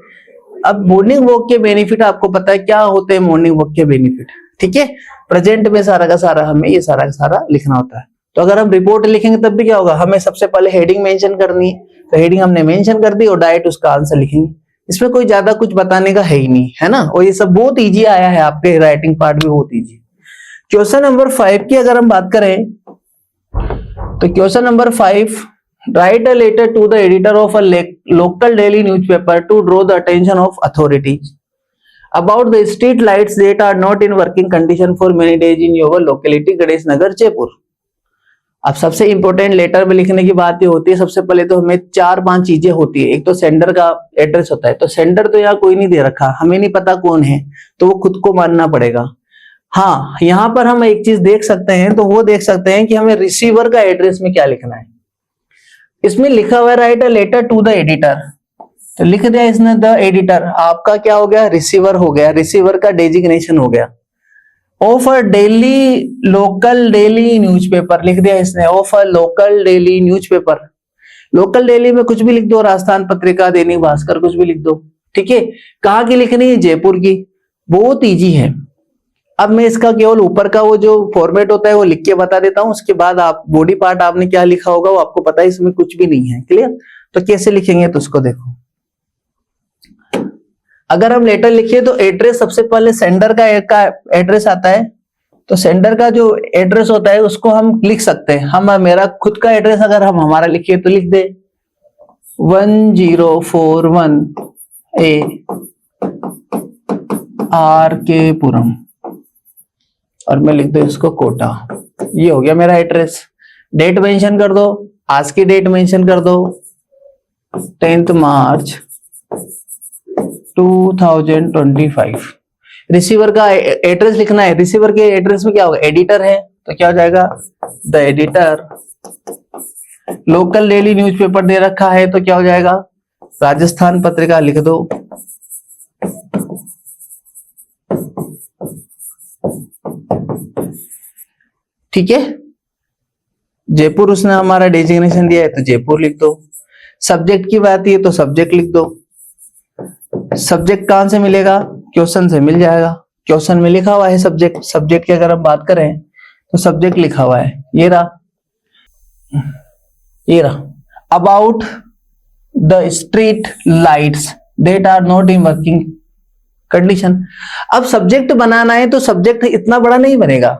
अब मॉर्निंग वॉक के बेनिफिट आपको पता है क्या होते हैं, मॉर्निंग वॉक के बेनिफिट, ठीक है। प्रेजेंट में सारा का सारा हमें ये सारा का सारा लिखना होता है। तो अगर हम रिपोर्ट लिखेंगे तब भी क्या होगा, हमें सबसे पहले हेडिंग मेंशन करनी है, तो हेडिंग हमने मेंशन कर दी और डायरेक्ट उसका आंसर लिखेंगे। इसमें कोई ज्यादा कुछ बताने का है ही नहीं, है ना। और ये सब बहुत इजी आया है, आपके राइटिंग पार्ट भी बहुत इजी। क्वेश्चन नंबर 5 की अगर हम बात करें तो question number 5, write a letter to the editor of a local daily newspaper to draw the attention of authorities about the street lights that are not in working condition for many days in your locality Ganesh Nagar Jaipur. अब सबसे important letter में लिखने की बात ये होती है, सबसे पहले तो हमें 4-5 चीजें होती है। एक तो सेंडर का एड्रेस होता है, तो सेंडर तो यहाँ कोई नहीं दे रखा, हमें नहीं पता कौन है, तो वो खुद को मानना पड़ेगा। हाँ, यहाँ पर हम एक चीज देख सकते हैं, तो वो देख सकते हैं कि हमें रिसीवर का एड्रेस में क्या लिखना है। इसमें लिखा हुआ है write a letter to the editor, तो लिख दिया इसने द एडिटर, आपका क्या हो गया, रिसीवर हो गया, रिसीवर का डेजिग्नेशन हो गया। Of a daily local daily newspaper लिख दिया इसने, of a local daily newspaper. Local daily में कुछ भी लिख दो, राजस्थान पत्रिका, दैनिक भास्कर, कुछ भी लिख दो, ठीक है। कहाँ की लिखनी है, जयपुर की, बहुत इजी है। अब मैं इसका केवल ऊपर का वो जो फॉर्मेट होता है वो लिख के बता देता हूं, उसके बाद आप बॉडी पार्ट आपने क्या लिखा होगा वो आपको पता है, इसमें कुछ भी नहीं है, क्लियर। तो कैसे लिखेंगे तो उसको देखो। अगर हम लेटर लिखिए तो एड्रेस सबसे पहले सेंडर का एड्रेस आता है, तो सेंडर का जो एड्रेस होता है उसको हम लिख सकते हैं। हम मेरा खुद का एड्रेस अगर हम हमारा लिखिए तो लिख दे 1041 ए आर के पुरम, और मैं लिख दू इसको कोटा। ये हो गया मेरा एड्रेस। डेट मेंशन कर दो, आज की डेट मेंशन कर दो 10 मार्च 2025। रिसीवर का एड्रेस लिखना है, रिसीवर के एड्रेस में क्या होगा, एडिटर है तो क्या हो जाएगा the editor. Local daily newspaper दे रखा है तो क्या हो जाएगा राजस्थान पत्रिका लिख दो। ठीक है, जयपुर उसने हमारा डेजिग्नेशन दिया है तो जयपुर लिख दो। सब्जेक्ट की बात है तो सब्जेक्ट लिख दो। सब्जेक्ट कहां से मिलेगा, क्वेश्चन से मिल जाएगा, क्वेश्चन में लिखा हुआ है सब्जेक्ट। सब्जेक्ट की अगर हम बात करें तो सब्जेक्ट लिखा हुआ है, ये रहा about the street lights that are not in working condition. अब सब्जेक्ट बनाना है तो सब्जेक्ट इतना बड़ा नहीं बनेगा।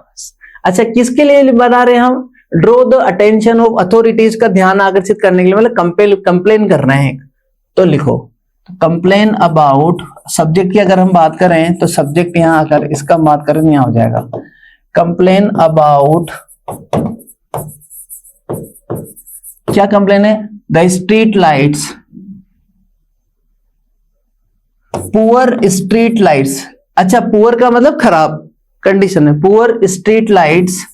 अच्छा, किसके लिए बना रहे हैं हम, draw the attention of authorities, का ध्यान आकर्षित करने के लिए, मतलब कंप्लेन करना है तो लिखो कंप्लेन अबाउट। सब्जेक्ट की अगर हम बात करें तो सब्जेक्ट यहां आकर इसका बात करें यहां हो जाएगा कंप्लेन अबाउट, क्या कंप्लेन है, the street lights, poor street lights. अच्छा, पुअर का मतलब खराब कंडीशन है, पुअर स्ट्रीट लाइट्स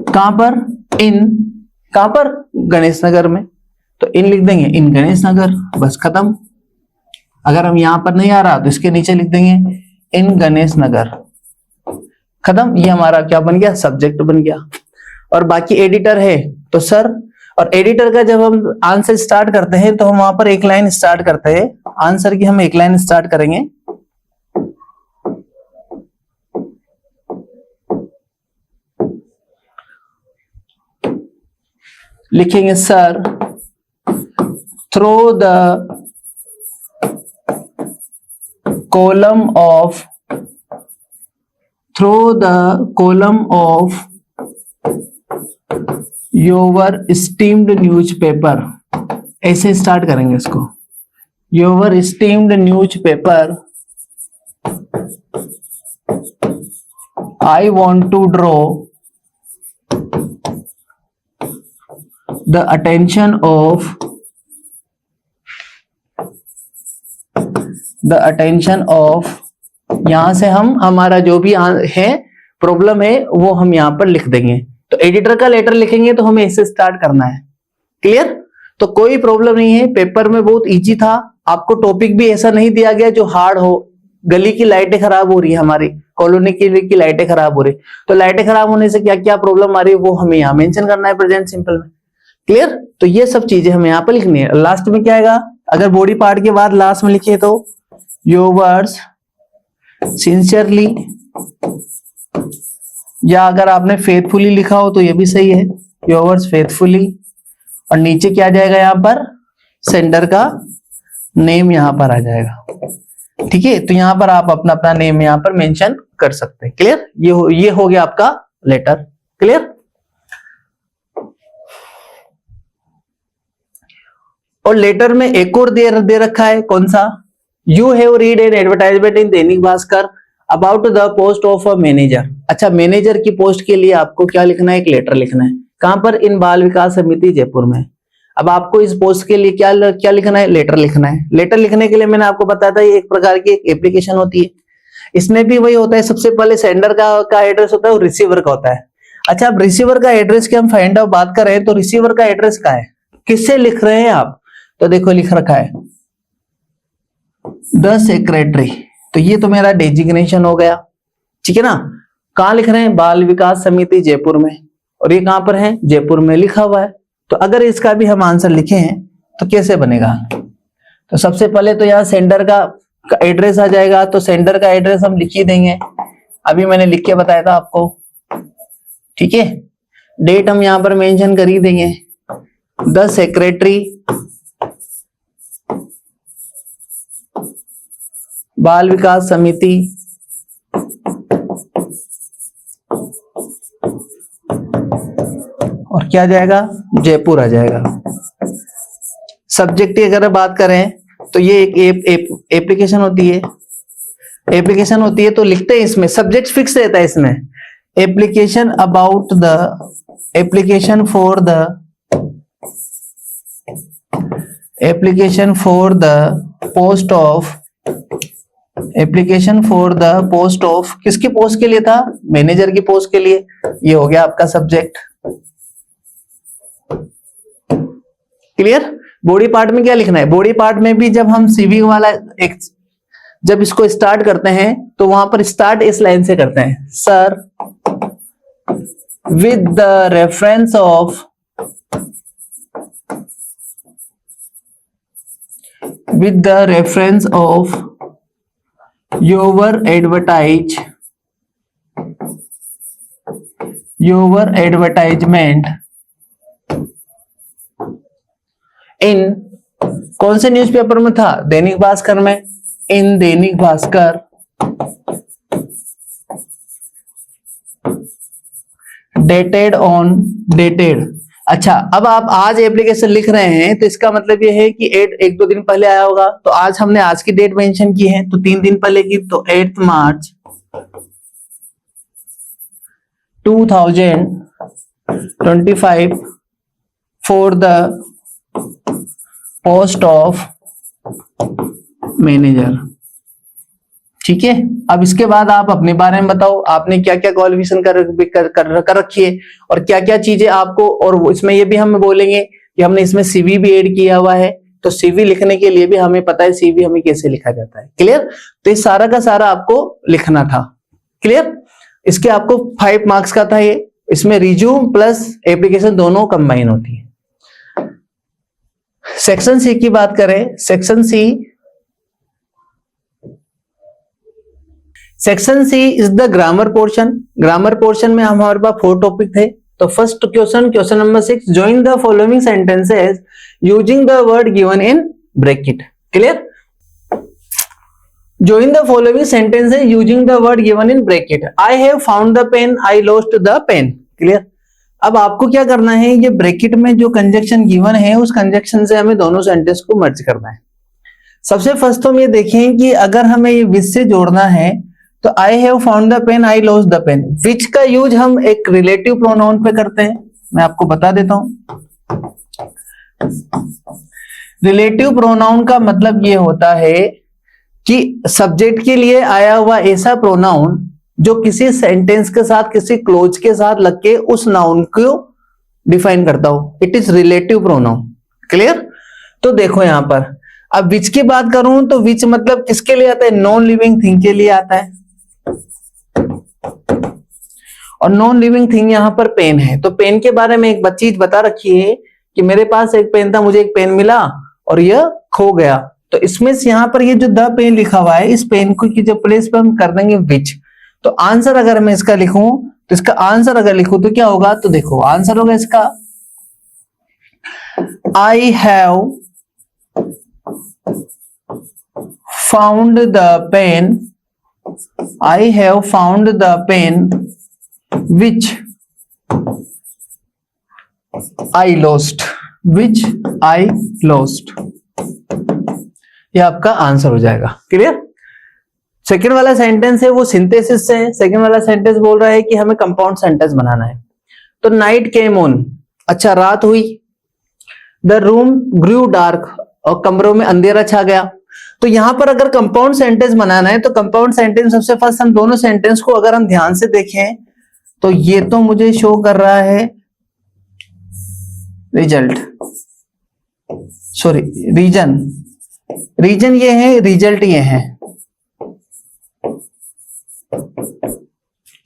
कहां पर, कहां पर, गणेश नगर में, तो इन लिख देंगे इन गणेश नगर, बस खत्म। अगर हम यहां पर नहीं आ रहा तो इसके नीचे लिख देंगे इन गणेश नगर, खत्म। ये हमारा क्या बन गया, सब्जेक्ट बन गया। और बाकी एडिटर है तो सर, और एडिटर का जब हम आंसर स्टार्ट करते हैं तो हम वहां पर एक लाइन स्टार्ट करते हैं, आंसर की हम एक लाइन स्टार्ट करेंगे। लिखेंगे sir through the column of your esteemed newspaper, ऐसे स्टार्ट करेंगे इसको, your esteemed newspaper I want to draw the attention of, यहां से हम हमारा जो भी है प्रॉब्लम है वो हम यहां पर लिख देंगे। तो एडिटर का लेटर लिखेंगे तो हमें इससे स्टार्ट करना है, क्लियर। तो कोई प्रॉब्लम नहीं है, पेपर में बहुत इजी था, आपको टॉपिक भी ऐसा नहीं दिया गया जो हार्ड हो। गली की लाइटें खराब हो रही है, हमारी कॉलोनी की लाइटें खराब हो रही, तो लाइटें खराब होने से क्या क्या प्रॉब्लम आ रही है वो हमें यहाँ मेंशन करना है प्रेजेंट सिंपल में, क्लियर। तो ये सब चीजें हमें यहाँ पर लिखनी है। लास्ट में क्या आएगा, अगर बॉडी पार्ट के बाद लास्ट में लिखे तो योवर्स सिंसियरली, या अगर आपने फेथफुली लिखा हो तो ये भी सही है, योवर्स फेथफुली। और नीचे क्या आ जाएगा, यहाँ पर सेंडर का नेम यहाँ पर आ जाएगा, ठीक है। तो यहाँ पर आप अपना अपना नेम यहाँ पर मेंशन कर सकते हैं, क्लियर। ये हो गया आपका लेटर, क्लियर। और लेटर में एक और दे रखा है, कौन सा, you have read an advertisement in Dainik Bhaskar about the post of a manager. अच्छा, मैनेजर की पोस्ट के लिए आपको क्या लिखना है, एक लेटर लिखना है, कहां पर, इन बाल विकास समिति जयपुर में। अब आपको इस पोस्ट के लिए क्या लिखना है, लेटर लिखना है। लेटर लिखने के लिए मैंने आपको बताया था ये एक प्रकार की एक एप्लीकेशन होती है, इसमें भी वही होता है, सबसे पहले सेंडर का एड्रेस होता है और रिसीवर का होता है। अच्छा, अब रिसीवर का एड्रेस की हम फाइंड आउट बात करें तो रिसीवर का एड्रेस क्या है, किससे लिख रहे हैं आप? तो देखो लिख रखा है द सेक्रेटरी, तो ये तो मेरा डेजिग्नेशन हो गया, ठीक है ना। कहाँ लिख रहे हैं? बाल विकास समिति जयपुर में, और ये कहां पर है? जयपुर में लिखा हुआ है। तो अगर इसका भी हम आंसर लिखे हैं तो कैसे बनेगा? तो सबसे पहले तो यहाँ सेंडर का एड्रेस आ जाएगा, तो सेंडर का एड्रेस हम लिख ही देंगे, अभी मैंने लिख के बताया था आपको, ठीक है। डेट हम यहां पर मेंशन कर ही देंगे, द सेक्रेटरी बाल विकास समिति और क्या जाएगा? जयपुर आ जाएगा। सब्जेक्ट की अगर बात करें तो ये एक एप्लीकेशन होती है, एप्लीकेशन होती है तो लिखते हैं इसमें, सब्जेक्ट फिक्स रहता है इसमें, application about the application for the post of, application for the post of, किसकी पोस्ट के लिए था? मैनेजर की पोस्ट के लिए। ये हो गया आपका सब्जेक्ट, क्लियर। बॉडी पार्ट में क्या लिखना है? बॉडी पार्ट में भी जब हम सीवी वाला एक जब इसको स्टार्ट करते हैं तो वहां पर स्टार्ट इस लाइन से करते हैं, sir with the reference of your advertisement in, कौन से न्यूज़पेपर में था? दैनिक भास्कर में, इन दैनिक भास्कर डेटेड। अच्छा, अब आप आज एप्लीकेशन लिख रहे हैं तो इसका मतलब ये है कि एक दो दिन पहले आया होगा, तो आज हमने आज की डेट मेंशन की है, तो 3 दिन पहले की, तो 8 मार्च 2025 for the post of manager, ठीक है। अब इसके बाद आप अपने बारे में बताओ, आपने क्या क्या क्वालिफिकेशन कर रखी है और क्या क्या चीजें आपको, और इसमें ये भी हम बोलेंगे कि हमने इसमें सीवी भी ऐड किया हुआ है, तो सीवी लिखने के लिए भी हमें पता है सीवी हमें कैसे लिखा जाता है, क्लियर। तो ये सारा का सारा आपको लिखना था, क्लियर। इसके आपको 5 मार्क्स का था ये, इसमें रिज्यूम प्लस एप्लीकेशन दोनों कंबाइन होती है। सेक्शन सी की बात करें, section C is the grammar portion. Grammar portion में हमारे पास 4 टॉपिक थे। तो first question number 6, join the following sentences using the word given in bracket, clear. Join the following sentences using the word given in bracket. I have found the pen, I lost the pen, clear. अब आपको क्या करना है, ये bracket में जो conjunction given है उस कंजक्शन से हमें दोनों सेंटेंस को मर्ज करना है। सबसे फर्स्ट तो हम ये देखें कि अगर हमें ये विच से जोड़ना है तो I have found the pen, I lost the pen, which का यूज हम एक रिलेटिव प्रोनाउन पे करते हैं। मैं आपको बता देता हूं, रिलेटिव प्रोनाउन का मतलब ये होता है कि सब्जेक्ट के लिए आया हुआ ऐसा प्रोनाउन जो किसी सेंटेंस के साथ, किसी क्लोज के साथ लग के उस नाउन को डिफाइन करता हो, it is relative pronoun, clear. तो देखो यहां पर अब विच की बात करूं तो विच मतलब किसके लिए आता है? नॉन लिविंग थिंग के लिए आता है, और नॉन लिविंग थिंग यहां पर पेन है। तो पेन के बारे में एक चीज बता रखी है कि मेरे पास एक पेन था, मुझे एक पेन मिला और यह खो गया, तो इसमें से यहां पर ये जो द पेन लिखा हुआ है, इस पेन को की जो प्लेस पे हम कर देंगे विच। तो आंसर अगर मैं इसका लिखूं तो इसका आंसर अगर लिखूं तो क्या होगा? तो देखो आंसर होगा इसका I have found the pen, I have found the pen which I lost, which I lost। ये आपका आंसर हो जाएगा, क्लियर। सेकंड वाला सेंटेंस है वो सिंथेसिस से है। सेकंड वाला सेंटेंस बोल रहा है कि हमें कंपाउंड सेंटेंस बनाना है। तो नाइट केम ऑन, अच्छा रात हुई, द रूम ग्रू डार्क, और कमरों में अंधेरा छा गया। तो यहां पर अगर कंपाउंड सेंटेंस बनाना है तो कंपाउंड सेंटेंस सबसे फर्स्ट हम दोनों सेंटेंस को अगर हम ध्यान से देखें तो ये तो मुझे शो कर रहा है रिजल्ट, सॉरी रीजन, रीजन ये है, रिजल्ट ये है।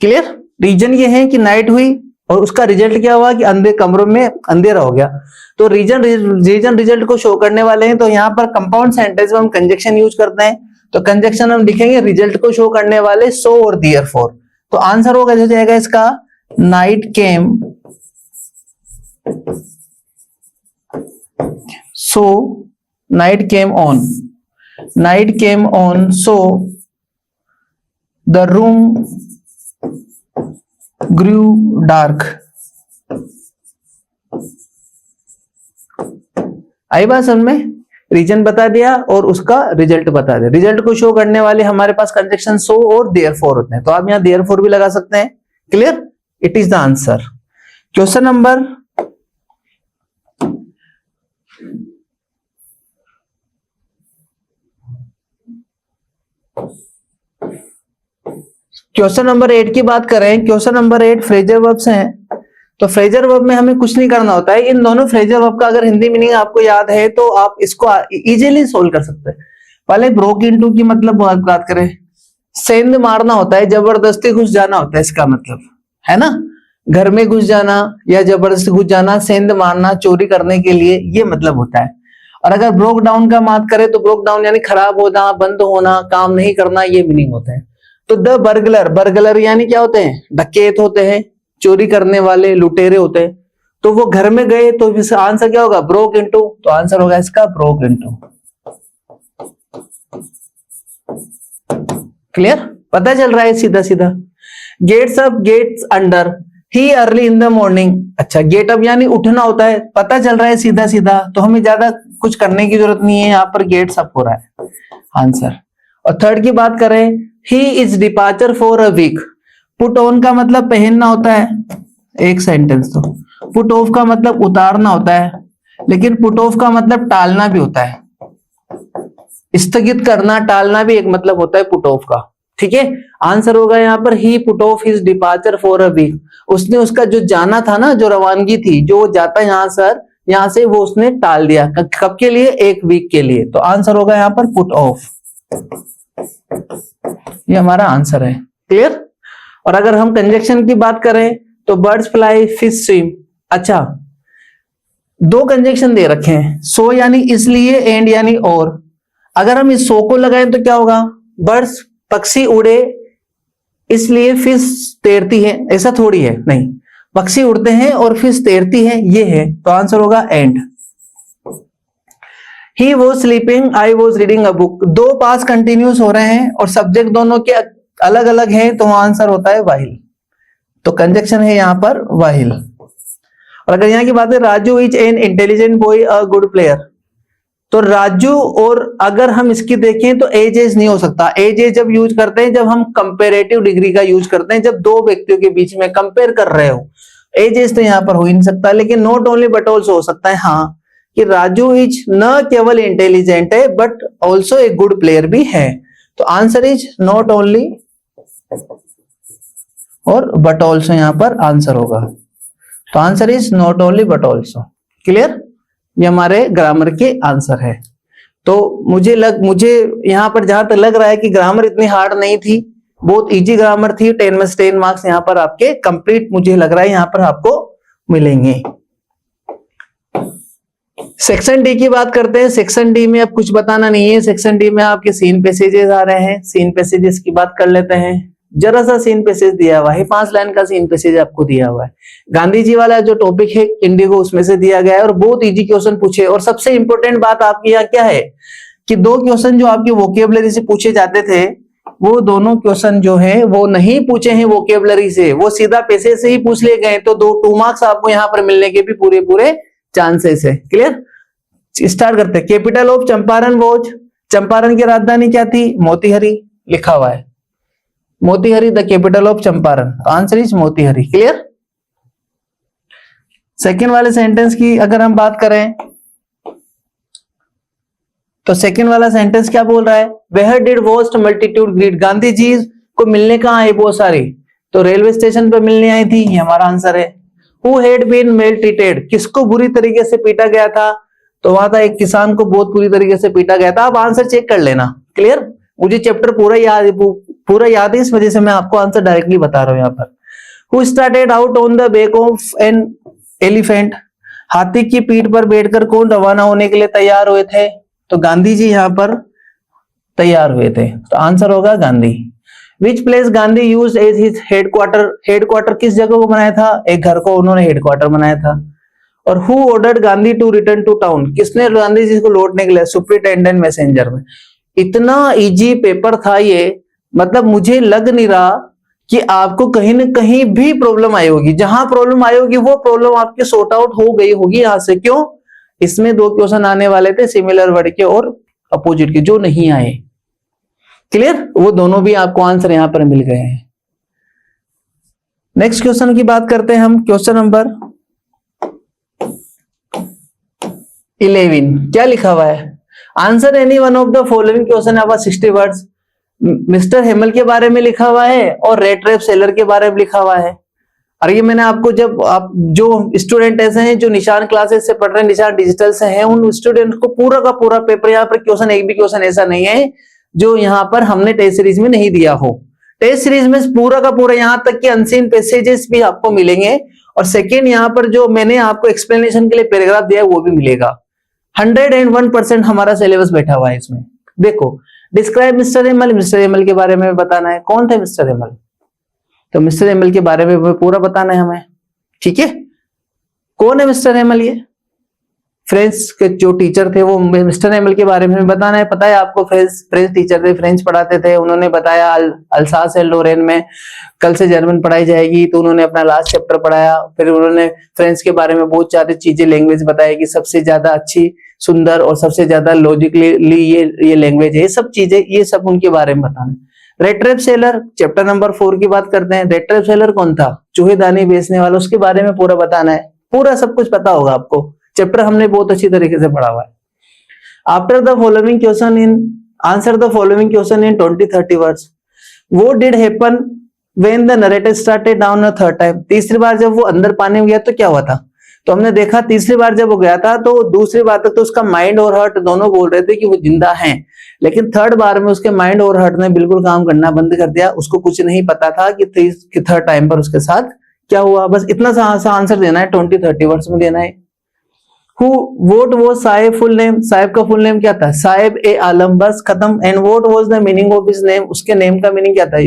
क्लियर? रीजन ये है कि नाइट हुई और उसका रिजल्ट क्या हुआ कि अंधेरे कमरों में अंधेरा हो गया। तो रीजन रिजल्ट को शो करने वाले हैं। तो यहाँ पर कंपाउंड सेंटेंस में हम कंजक्शन यूज करते हैं। तो कंजक्शन हम लिखेंगे रिजल्ट को शो करने वाले सो और देयरफॉर। तो आंसर होगा जो जाएगा इसका night came, so night came on, night came on so the room grew dark. आई बात समझ में? रीजन बता दिया और उसका रिजल्ट बता दिया। रिजल्ट को शो करने वाले हमारे पास कंजक्शन सो और देयरफॉर होते हैं। तो आप यहां देयरफॉर भी लगा सकते हैं। Clear? It is the answer. Question number question number 8 की बात करें। क्वेश्चन नंबर 8 फ्रेजर वर्ब्स हैं। तो फ्रेजर वर्ब में हमें कुछ नहीं करना होता है। इन दोनों फ्रेजर वर्ब का अगर हिंदी मीनिंग आपको याद है तो आप इसको इजीली सोल्व कर सकते हैं। पहले ब्रोक इनटू की मतलब बात करें, सेंध मारना होता है, जबरदस्ती घुस जाना होता है इसका मतलब, है ना? घर में घुस जाना या जबरदस्ती घुस जाना, सेंध मारना, चोरी करने के लिए, ये मतलब होता है। और अगर ब्रोक डाउन का बात करें तो ब्रोक डाउन यानी खराब होना, बंद होना, काम नहीं करना, ये मीनिंग होता है। तो द बर्गलर, बर्गलर यानी क्या होते हैं? डकैत होते हैं, चोरी करने वाले, लुटेरे होते हैं। तो वो घर में गए तो इसका आंसर क्या होगा? Broke into. तो आंसर होगा इसका ब्रोक इनटू। क्लियर? पता चल रहा है सीधा सीधा। Gets up, gets under, he early in the morning. अच्छा, गेट अप यानी उठना होता है, पता चल रहा है सीधा सीधा। तो हमें ज्यादा कुछ करने की जरूरत नहीं है, यहाँ पर गेट्स अप हो रहा है आंसर। और थर्ड की बात करें, he is departure for a week. Put on का मतलब पहनना होता है, एक सेंटेंस। तो पुट ऑफ का मतलब उतारना होता है, लेकिन पुट ऑफ का मतलब टालना भी होता है, स्थगित करना, टालना भी एक मतलब होता है पुट ऑफ का। ठीक है? आंसर होगा यहाँ पर ही put off his departure for a week. उसने उसका जो जाना था ना, जो रवानगी थी, जो जाता यहाँ से वो उसने टाल दिया। कब के लिए? एक वीक के लिए। तो आंसर होगा यहाँ पर पुट ऑफ। ये हमारा आंसर है। क्लियर? और अगर हम कंजक्शन की बात करें तो बर्ड्स फ्लाई, फिश स्विम। अच्छा, दो कंजक्शन दे रखे हैं, सो यानी इसलिए, एंड यानी और। अगर हम इस सो को लगाएं तो क्या होगा? बर्ड्स, पक्षी उड़े इसलिए फिश तैरती है, ऐसा थोड़ी है, नहीं। पक्षी उड़ते हैं और फिश तैरती है, ये है। तो आंसर होगा and. He was sleeping, I was reading a book। दो पास कंटिन्यूस हो रहे हैं और सब्जेक्ट दोनों के अलग अलग हैं, तो आंसर होता है वाहिल। तो कंजक्शन है यहाँ पर वाहिल। और अगर यहाँ की बात है, Raju is an intelligent boy, a good player. तो राजू, और अगर हम इसकी देखें तो एज नहीं हो सकता। एज जब यूज करते हैं जब हम कंपेरेटिव डिग्री का यूज करते हैं, जब दो व्यक्तियों के बीच में कंपेयर कर रहे हो। एज तो यहाँ पर हो ही नहीं सकता, लेकिन नॉट ओनली बट ऑल्सो हो सकता है। हाँ, कि राजू इज न केवल इंटेलिजेंट है बट ऑल्सो एक गुड प्लेयर भी है। तो आंसर इज नॉट ओनली और बट ऑल्सो यहाँ पर आंसर होगा। तो answer is not only but also. Clear? ये हमारे ग्रामर के आंसर है। तो मुझे यहाँ पर जहां तक लग रहा है कि ग्रामर इतनी हार्ड नहीं थी, बहुत इजी ग्रामर थी। 10 में से 10 मार्क्स यहाँ पर आपके कंप्लीट मुझे लग रहा है यहाँ पर आपको मिलेंगे। सेक्शन डी की बात करते हैं। सेक्शन डी में अब कुछ बताना नहीं है। सेक्शन डी में आपके सीन पैसेजेस आ रहे हैं। सीन पैसेजेस की बात कर लेते हैं। जरा सा सीन पैसेज दिया हुआ है, 5 लाइन का सीन पैसेज आपको दिया हुआ है। गांधी जी वाला जो टॉपिक है इंडिगो, उसमें से दिया गया है और बहुत इजी क्वेश्चन पूछे। और सबसे इंपॉर्टेंट बात आपकी यहाँ क्या है कि 2 क्वेश्चन जो आपके वोकेबलरी से पूछे जाते थे, वो दोनों क्वेश्चन जो है वो नहीं पूछे हैं वोकेबलरी से, वो सीधा पैसेज से ही पूछ लिए गए। तो 2 मार्क्स आपको यहाँ पर मिलने के भी पूरे चांसेस है। क्लियर? स्टार्ट करते हैं। Capital of Champaran was, Champaran की राजधानी क्या थी? मोतीहरी लिखा हुआ है। Motihari the capital of Champaran. तो answer is Motihari. Clear? Second वाले सेंटेंस की अगर हम बात करें तो सेकंड वाला सेंटेंस क्या बोल रहा है? Where did vast multitude greet, Gandhi ji को मिलने कहाँ आई बहुत सारी? तो रेलवे स्टेशन पर मिलने आई थी, ये हमारा आंसर है। Who had been maltreated, किसको बुरी तरीके से पीटा गया था? तो वहां था एक किसान को बहुत पूरी तरीके से पीटा गया था। आप आंसर चेक कर लेना। क्लियर? मुझे चैप्टर पूरा याद है, इस वजह से मैं आपको आंसर डायरेक्टली बता रहा हूं यहाँ पर। Who started out on the back of an elephant? हाथी की पीठ पर बैठकर कौन रवाना होने के लिए तैयार हुए थे? तो गांधी जी यहाँ पर तैयार हुए थे। तो आंसर होगा Gandhi. Which place Gandhi use as his headquarter? Headquarter किस जगह को बनाया था? एक घर को उन्होंने हेडक्वार्टर बनाया था। और who ordered Gandhi to return to town? किसने गांधी जी को लौटने के लिए? सुपरिटेंडेंट मैसेंजर में। इतना इजी पेपर था ये, मतलब मुझे लग नहीं रहा कि आपको कहीं ना कहीं भी प्रॉब्लम आई होगी। जहां प्रॉब्लम आई होगी वो प्रॉब्लम आपकी सॉर्ट आउट हो गई होगी यहां से। क्यों? इसमें दो क्वेश्चन आने वाले थे सिमिलर वर्ड के और अपोजिट के, जो नहीं आए। क्लियर? वो दोनों भी आपको आंसर यहां पर मिल गए हैं। नेक्स्ट क्वेश्चन की बात करते हैं हम। क्वेश्चन नंबर 11 क्या लिखा हुआ है? Answer any one of the following question about 60 words. Mister Hamel के बारे में लिखा हुआ है और रेड ट्रैप सेलर के बारे में लिखा हुआ है। और ये मैंने आपको, जब आप जो स्टूडेंट ऐसे हैं जो निशान क्लासेस से पढ़ रहे हैं, निशान डिजिटल से हैं, उन स्टूडेंट को पूरा का पूरा पेपर, यहाँ पर क्वेश्चन एक भी क्वेश्चन ऐसा नहीं है जो यहाँ पर हमने टेस्ट सीरीज में नहीं दिया हो। टेस्ट सीरीज में पूरा का पूरा यहाँ तक कि अनसीन पैसेजेस भी आपको मिलेंगे। और सेकेंड, यहाँ पर जो मैंने आपको एक्सप्लेनेशन के लिए पैराग्राफ दिया है वो भी मिलेगा। 101% हमारा सिलेबस बैठा हुआ है इसमें। देखो, describe mister Hemal. Mister Hamel के बारे में बताना है। कौन थे मिस्टर हेमल? तो मिस्टर हेमल के बारे में पूरा बताना है हमें। ठीक है? कौन है मिस्टर हेमल? ये फ्रेंच के जो टीचर थे वो मिस्टर हेमल के बारे में बताना है। पता है आपको, फ्रेंच टीचर थे, फ्रेंच पढ़ाते थे। उन्होंने बताया अल्सास एंड लोरेन में कल से जर्मन पढ़ाई जाएगी, तो उन्होंने अपना लास्ट चैप्टर पढ़ाया। फिर उन्होंने फ्रेंच के बारे में बहुत सारी चीजें, लैंग्वेज बताया कि सबसे ज्यादा अच्छी, सुंदर और सबसे ज्यादा लॉजिकली ये लैंग्वेज है। ये सब चीजें, ये सब उनके बारे में बताना है। Red trap seller, chapter number 4 की बात करते हैं। रेड ट्रैप सेलर कौन था? चूहेदानी बेचने वाला, उसके बारे में पूरा बताना है। पूरा सब कुछ पता होगा आपको, चैप्टर हमने बहुत अच्छी तरीके से पढ़ा हुआ है। After the following question in answer the following question in 20-30 words. What did happen when the narrator started down a third time? तीसरी बार जब वो अंदर पानी में गया तो क्या हुआ था? तो हमने देखा तीसरी बार जब वो गया था तो दूसरी बार तक तो उसका माइंड और हार्ट दोनों बोल रहे थे कि वो जिंदा हैं, लेकिन थर्ड बार में उसके माइंड और हार्ट ने बिल्कुल काम करना बंद कर दिया। उसको कुछ नहीं पता था कि थर्ड टाइम पर उसके साथ क्या हुआ। बस इतना सा आंसर देना है, 20-30 वर्ड्स में देना है। What was Saheb full name? Saheb का फुल नेम क्या था? साहेब ए आलम। बस खत्म। And what was the meaning of his name? उसके नेम का मीनिंग क्या था?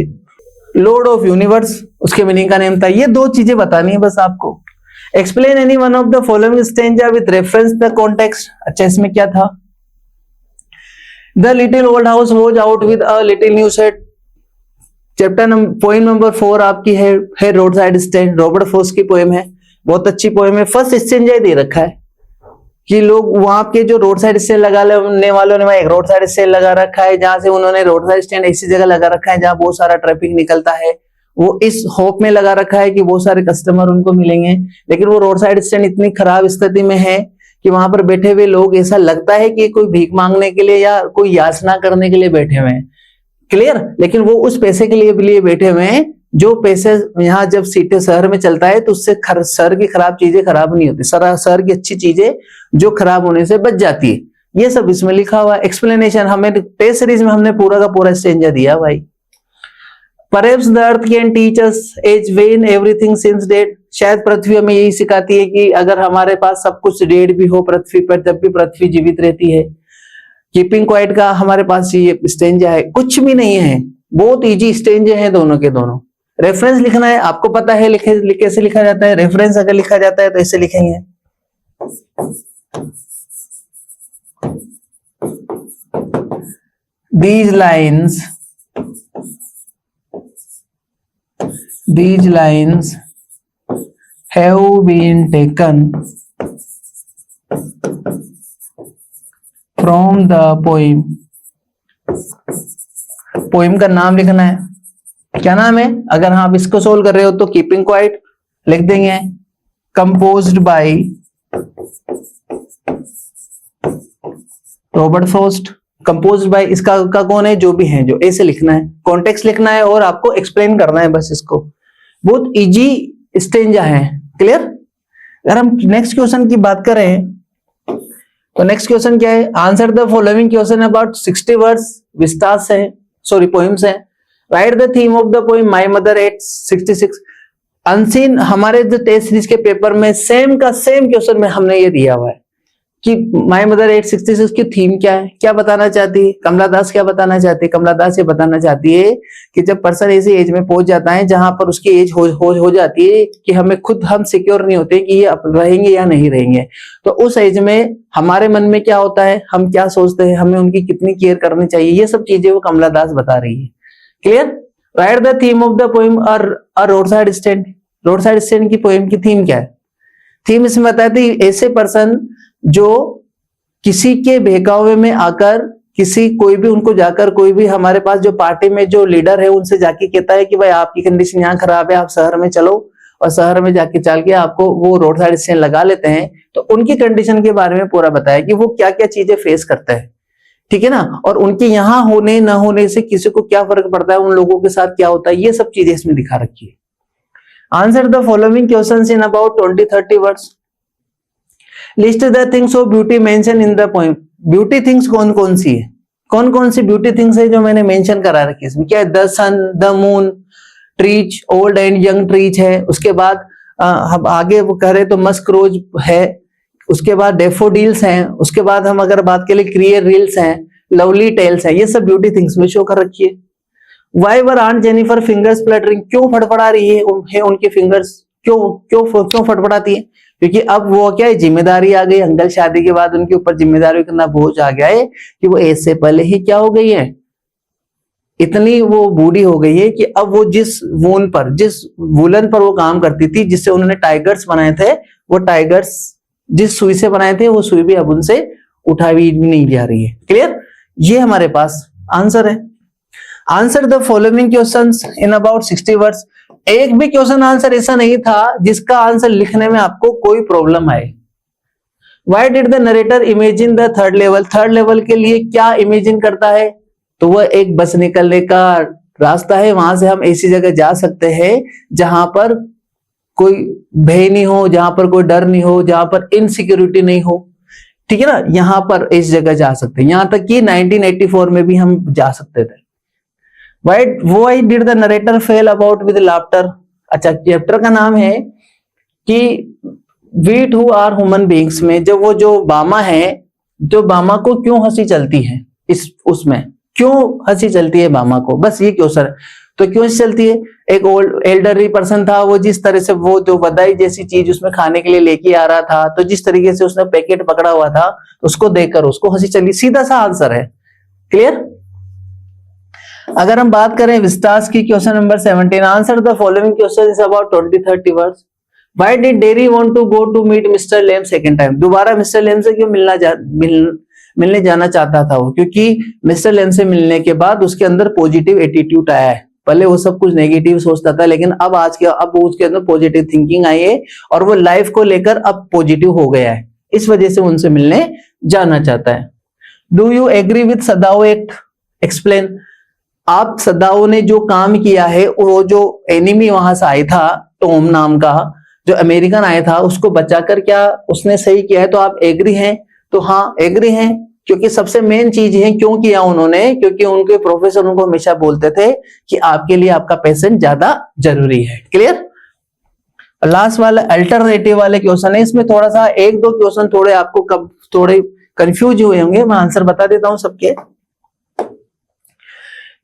लॉर्ड ऑफ यूनिवर्स उसके मीनिंग का नेम था। ये दो चीजें बतानी है बस आपको। Explain any one of the following stanza with reference the context. अच्छा, इसमें क्या था? The little old house was out with a little new set. Chapter poem number 4 आपकी है road side stand. Robert Frost की पोएम है, बहुत अच्छी पोएम है। फर्स्ट स्टेंजा दे रखा है कि लोग वहां के जो रोड साइड स्टैंड लगाने वालों ने वहां एक रोड साइड स्टैंड लगा रखा है, जहां से उन्होंने रोड साइड स्टैंड ऐसी जगह लगा रखा है जहां बहुत सारा ट्रैफिक निकलता है। वो इस होप में लगा रखा है कि बहुत सारे कस्टमर उनको मिलेंगे, लेकिन वो रोड साइड स्टैंड इतनी खराब स्थिति में है कि वहां पर बैठे हुए लोग ऐसा लगता है कि कोई भीख मांगने के लिए या कोई याचना करने के लिए बैठे हुए हैं। क्लियर? लेकिन वो उस पैसे के लिए बैठे हुए हैं जो पैसे यहाँ जब सीटें शहर में चलता है तो उससे शहर की खराब चीजें खराब नहीं होती, शहर की अच्छी चीजें जो खराब होने से बच जाती है। ये सब इसमें लिखा हुआ है। एक्सप्लेनेशन हमें टेस्ट सीरीज में हमने पूरा का पूरा स्टेंजा दिया भाई। Perhaps the earth can teach us as when everything seems dead। शायद पृथ्वी हमें यही सिखाती है कि अगर हमारे पास सब कुछ डेड भी हो पृथ्वी पर, जब भी पृथ्वी जीवित रहती है। कीपिंग क्वाइट का हमारे पास ये स्टेंजा है, कुछ भी नहीं है, बहुत इजी स्टेंजे हैं दोनों के दोनों। रेफरेंस लिखना है, आपको पता है कैसे लिखा जाता है। रेफरेंस अगर लिखा जाता है तो ऐसे लिखेंगे, these lines have been taken from the poem। Poem का नाम लिखना है, क्या नाम है? अगर आप इसको सोल्व कर रहे हो तो कीपिंग क्वाइट लिख देंगे। Composed by Robert Frost. Composed bye इसका का कौन है? जो भी है, जो ऐसे लिखना है, कॉन्टेक्स्ट लिखना है और आपको एक्सप्लेन करना है बस इसको। बहुत इजी स्टेंजा है। क्लियर? अगर हम नेक्स्ट क्वेश्चन की बात करें तो नेक्स्ट क्वेश्चन क्या है, answer the following question about 60 words Vistas है, सॉरी पोइम्स है। Right the theme of the poem my mother eight 66। Unseen हमारे जो टेस्ट सीरीज के पेपर में सेम का सेम क्वेश्चन में हमने ये दिया हुआ है कि माय मदर 866 की थीम क्या है, क्या बताना चाहती है कमला दास, क्या बताना चाहती है कमला दास? ये बताना चाहती है कि जब पर्सन ऐसी एज में पहुंच जाता है जहां पर उसकी एज हो जाती है कि हमें खुद हम सिक्योर नहीं होते कि ये रहेंगे या नहीं रहेंगे, तो उस एज में हमारे मन में क्या होता है, हम क्या सोचते हैं, हमें उनकी कितनी केयर करनी चाहिए, ये सब चीजें वो कमला दास बता रही है। Clear? Right the theme of the poem a road side stand. Road side stand की पोएम की थीम क्या है? थीम इसमें बताती है ऐसे पर्सन जो किसी के बहकावे में आकर किसी कोई भी उनको जाकर कोई भी हमारे पास जो पार्टी में जो लीडर है उनसे जाके कहता है कि भाई आपकी कंडीशन यहाँ खराब है, आप शहर में चलो, और शहर में जाके चल के आपको वो रोड साइड स्टैंड लगा लेते हैं, तो उनकी कंडीशन के बारे में पूरा बताया कि वो क्या क्या चीजें फेस करते हैं, ठीक है ना, और उनके यहाँ होने न होने से किसी को क्या फर्क पड़ता है, उन लोगों के साथ क्या होता है, ये सब चीजें इसमें दिखा रखी है। Answer the following questions in about 20-30 words. List the things of beauty mention in the poem. Beauty things कौन कौन सी है, कौन कौन सी ब्यूटी थिंग्स है जो मैंने मेंशन करा रखी है इसमें? क्या है? The sun, the moon, trees, old and young trees है, उसके बाद हम आगे वो कह रहे तो मस्क रोज है, उसके बाद डेफोडिल्स हैं, उसके बाद हम अगर बात करें क्लियर रील्स हैं, लवली टेल्स हैं, ये सब ब्यूटी थिंग्स में शो कर रखी है। Why were aunt Jennifer fingers fluttering, क्यों फड़फड़ा रही है उनके फिंगर्स, क्यों फड़फड़ाती है? क्योंकि अब वो क्या है, जिम्मेदारी आ गई, अंकल शादी के बाद उनके ऊपर जिम्मेदारी का बोझ आ गया है कि वो एज से पहले ही क्या हो गई है, इतनी वो बूढ़ी हो गई है कि अब वो जिस वूलन पर वो काम करती थी, जिससे उन्होंने टाइगर्स बनाए थे, वो टाइगर्स जिस सुई से बनाए थे वो सुई भी अब उनसे उठाई भी नहीं जा रही है। क्लियर? ये हमारे पास आंसर है। Answer the following questions in about 60 words. एक भी क्वेश्चन आंसर ऐसा नहीं था जिसका आंसर लिखने में आपको कोई प्रॉब्लम आए। Why did the narrator imagine the third level? Third level के लिए क्या इमेजिन करता है? तो वह एक बस निकलने का रास्ता है, वहां से हम ऐसी जगह जा सकते हैं जहां पर कोई भय नहीं हो, जहां पर कोई डर नहीं हो, जहां पर इनसिक्योरिटी नहीं हो, ठीक है ना, यहां पर इस जगह जा सकते हैं। यहां तक कि 1984 में भी हम जा सकते थे। Why did the narrator fail about with laughter? अच्छा, चैप्टर का नाम है कि we who are human beings में जब वो जो बामा है, जो बामा को क्यों हंसी चलती है, इस उसमें क्यों हंसी चलती है बामा को, बस ये क्वेश्चन। तो क्यों हंसी चलती है? एक ओल्ड एल्डरली पर्सन था, वो जिस तरह से वो जो बदाई जैसी चीज उसमें खाने के लिए लेके आ रहा था, तो जिस तरीके से उसने पैकेट पकड़ा हुआ था उसको देखकर उसको हंसी चली, सीधा सा आंसर है। क्लियर? अगर हम बात करें विस्तास की, question number 17, answer the following question is about 20-30 words. Why did Derry want to go to meet Mr. Lamb second time? दोबारा मिस्टर लेम से क्यों मिलने जाना चाहता था वो? क्योंकि मिस्टर लेम से मिलने के बाद उसके अंदर पॉजिटिव एटीट्यूड आया है। पहले वो सब कुछ नेगेटिव सोचता था, लेकिन अब उसके अंदर पॉजिटिव थिंकिंग आई है और वो लाइफ को लेकर अब पॉजिटिव हो गया है, इस वजह से उनसे मिलने जाना चाहता है। Do you agree with Sadao act? Explain. आप सदाओ ने जो काम किया है, वो जो एनिमी वहां से आया था, टॉम नाम का जो अमेरिकन आया था, उसको बचाकर क्या उसने सही किया है? तो आप एग्री हैं? तो हाँ एग्री हैं, क्योंकि सबसे मेन चीज है क्यों किया उन्होंने, क्योंकि उनके प्रोफेसर उनको हमेशा बोलते थे कि आपके लिए आपका पैशन ज्यादा जरूरी है। क्लियर? लास्ट वाला अल्टरनेटिव वाले क्वेश्चन है, इसमें थोड़ा सा एक दो क्वेश्चन थोड़े आपको कब थोड़े कंफ्यूज हुए होंगे, मैं आंसर बता देता हूं सबके।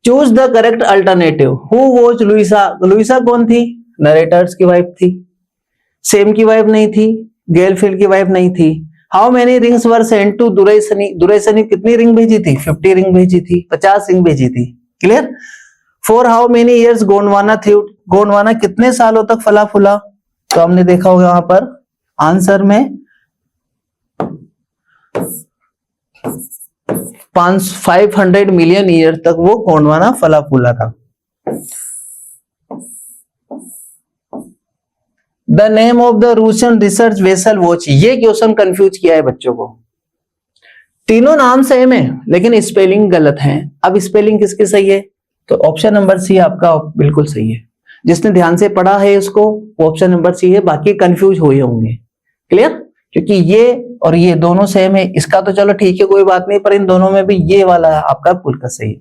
Choose the correct alternative. Who was Luisa? Luisa कौन थी? नरेटर्स की वाइफ थी। सेम की वाइफ नहीं थी, गेलफील्ड की वाइफ नहीं थी। How many rings were sent to Duraisani? Duraisani कितनी रिंग भेजी थी? 50 रिंग भेजी थी, 50 रिंग भेजी थी। Clear? For how many years Gondwana थी? गोंडवाना कितने सालों तक फला फूला? तो हमने देखा होगा वहां पर आंसर में 500 मिलियन ईयर तक वो गोंडवाना फला फूला था। The name of the Russian research vessel watch, ये क्वेश्चन कंफ्यूज किया है बच्चों को। तीनों नाम सेम है लेकिन स्पेलिंग गलत है। अब स्पेलिंग किसकी सही है? तो ऑप्शन नंबर सी आपका बिल्कुल सही है। जिसने ध्यान से पढ़ा है इसको, ऑप्शन नंबर सी है, बाकी कंफ्यूज हुए होंगे। क्लियर? क्योंकि ये और ये दोनों सेम है। इसका तो चलो ठीक है कोई बात नहीं, पर इन दोनों में भी ये वाला आपका बिल्कुल का सही है।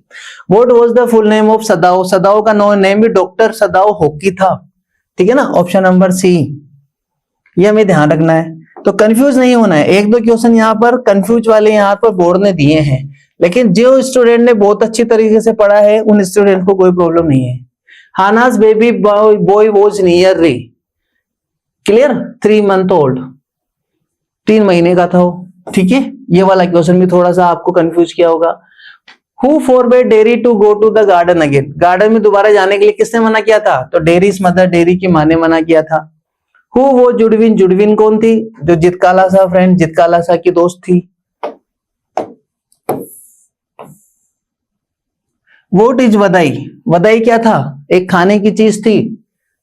What was the full name of Sadao? Sadao का नेम भी डॉक्टर सदाओ होकी था, ठीक है ना, ऑप्शन नंबर सी। ये हमें ध्यान रखना है, तो कंफ्यूज नहीं होना है। एक दो क्वेश्चन यहाँ पर कंफ्यूज वाले यहाँ पर बोर्ड ने दिए हैं, लेकिन जो स्टूडेंट ने बहुत अच्छी तरीके से पढ़ा है उन स्टूडेंट को कोई प्रॉब्लम नहीं है। Hana's baby boy was nearly, clear, 3 month old, 3 महीने का था वो, ठीक है। ये वाला क्वेश्चन भी थोड़ा सा आपको कंफ्यूज किया होगा। Who forbade Derry to go to the garden again? Garden में दोबारा जाने के लिए किसने मना किया था? तो डेरीज मदर, डेरी की माँ ने मना किया था। हु वो जुडविन? जुडविन कौन थी? जो जितकाला सा फ्रेंड, जितकाला सा की दोस्त थी। What is वदाई? वदाई क्या था? एक खाने की चीज थी,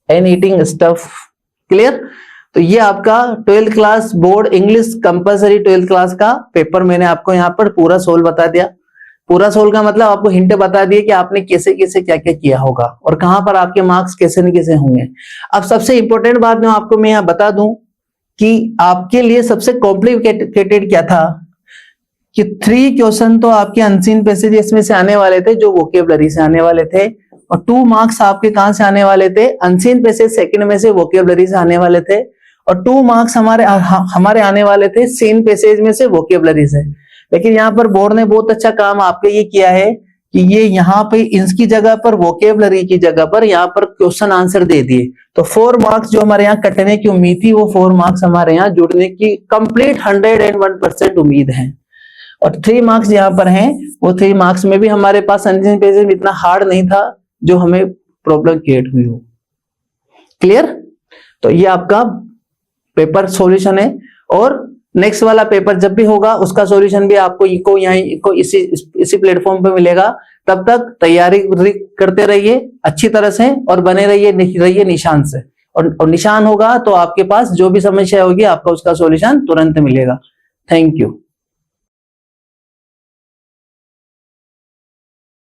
एन ईटिंग स्टफ, क्लियर। तो ये आपका 12th class board English compulsory 12th class का पेपर मैंने आपको यहाँ पर पूरा सोल्व बता दिया। पूरा सोल्व का मतलब आपको हिंट बता दिए कि आपने कैसे कैसे क्या क्या किया होगा और कहां पर आपके मार्क्स कैसे न कैसे होंगे। अब सबसे इंपॉर्टेंट बात मैं आपको मैं यहाँ बता दूं कि आपके लिए सबसे कॉम्प्लिकेटेड क्या था कि 3 क्वेश्चन तो आपके अनसीन पैसेज इसमें से आने वाले थे जो वोकेबलरी से आने वाले थे, और 2 मार्क्स आपके कहां से आने वाले थे? अनसीन पैसेज सेकंड में से वोकेबलरी से आने वाले थे, और 2 मार्क्स हमारे आने वाले थे सीन पैसेज में से वोकेबलरी से। लेकिन यहाँ पर बोर्ड ने बहुत अच्छा काम आपके ये किया है कि ये यहाँ पे इसकी जगह पर वोकेबलरी की जगह पर यहाँ पर क्वेश्चन आंसर दे दिए। तो 4 मार्क्स जो हमारे यहाँ कटने की उम्मीद थी वो 4 मार्क्स हमारे यहाँ जुड़ने की कंप्लीट 101% उम्मीद है। और 3 मार्क्स यहाँ पर हैं, वो 3 मार्क्स में भी हमारे पास अनसीन पैसेज में इतना हार्ड नहीं था जो हमें प्रॉब्लम क्रिएट हुई हो, क्लियर। तो ये आपका पेपर सॉल्यूशन है, और नेक्स्ट वाला पेपर जब भी होगा उसका सॉल्यूशन भी आपको यहाँ इसी प्लेटफॉर्म पे मिलेगा। तब तक तैयारी करते रहिए अच्छी तरह से और बने रहिए निशान से, और निशान होगा तो आपके पास जो भी समस्या होगी आपका उसका सॉल्यूशन तुरंत मिलेगा। Thank you.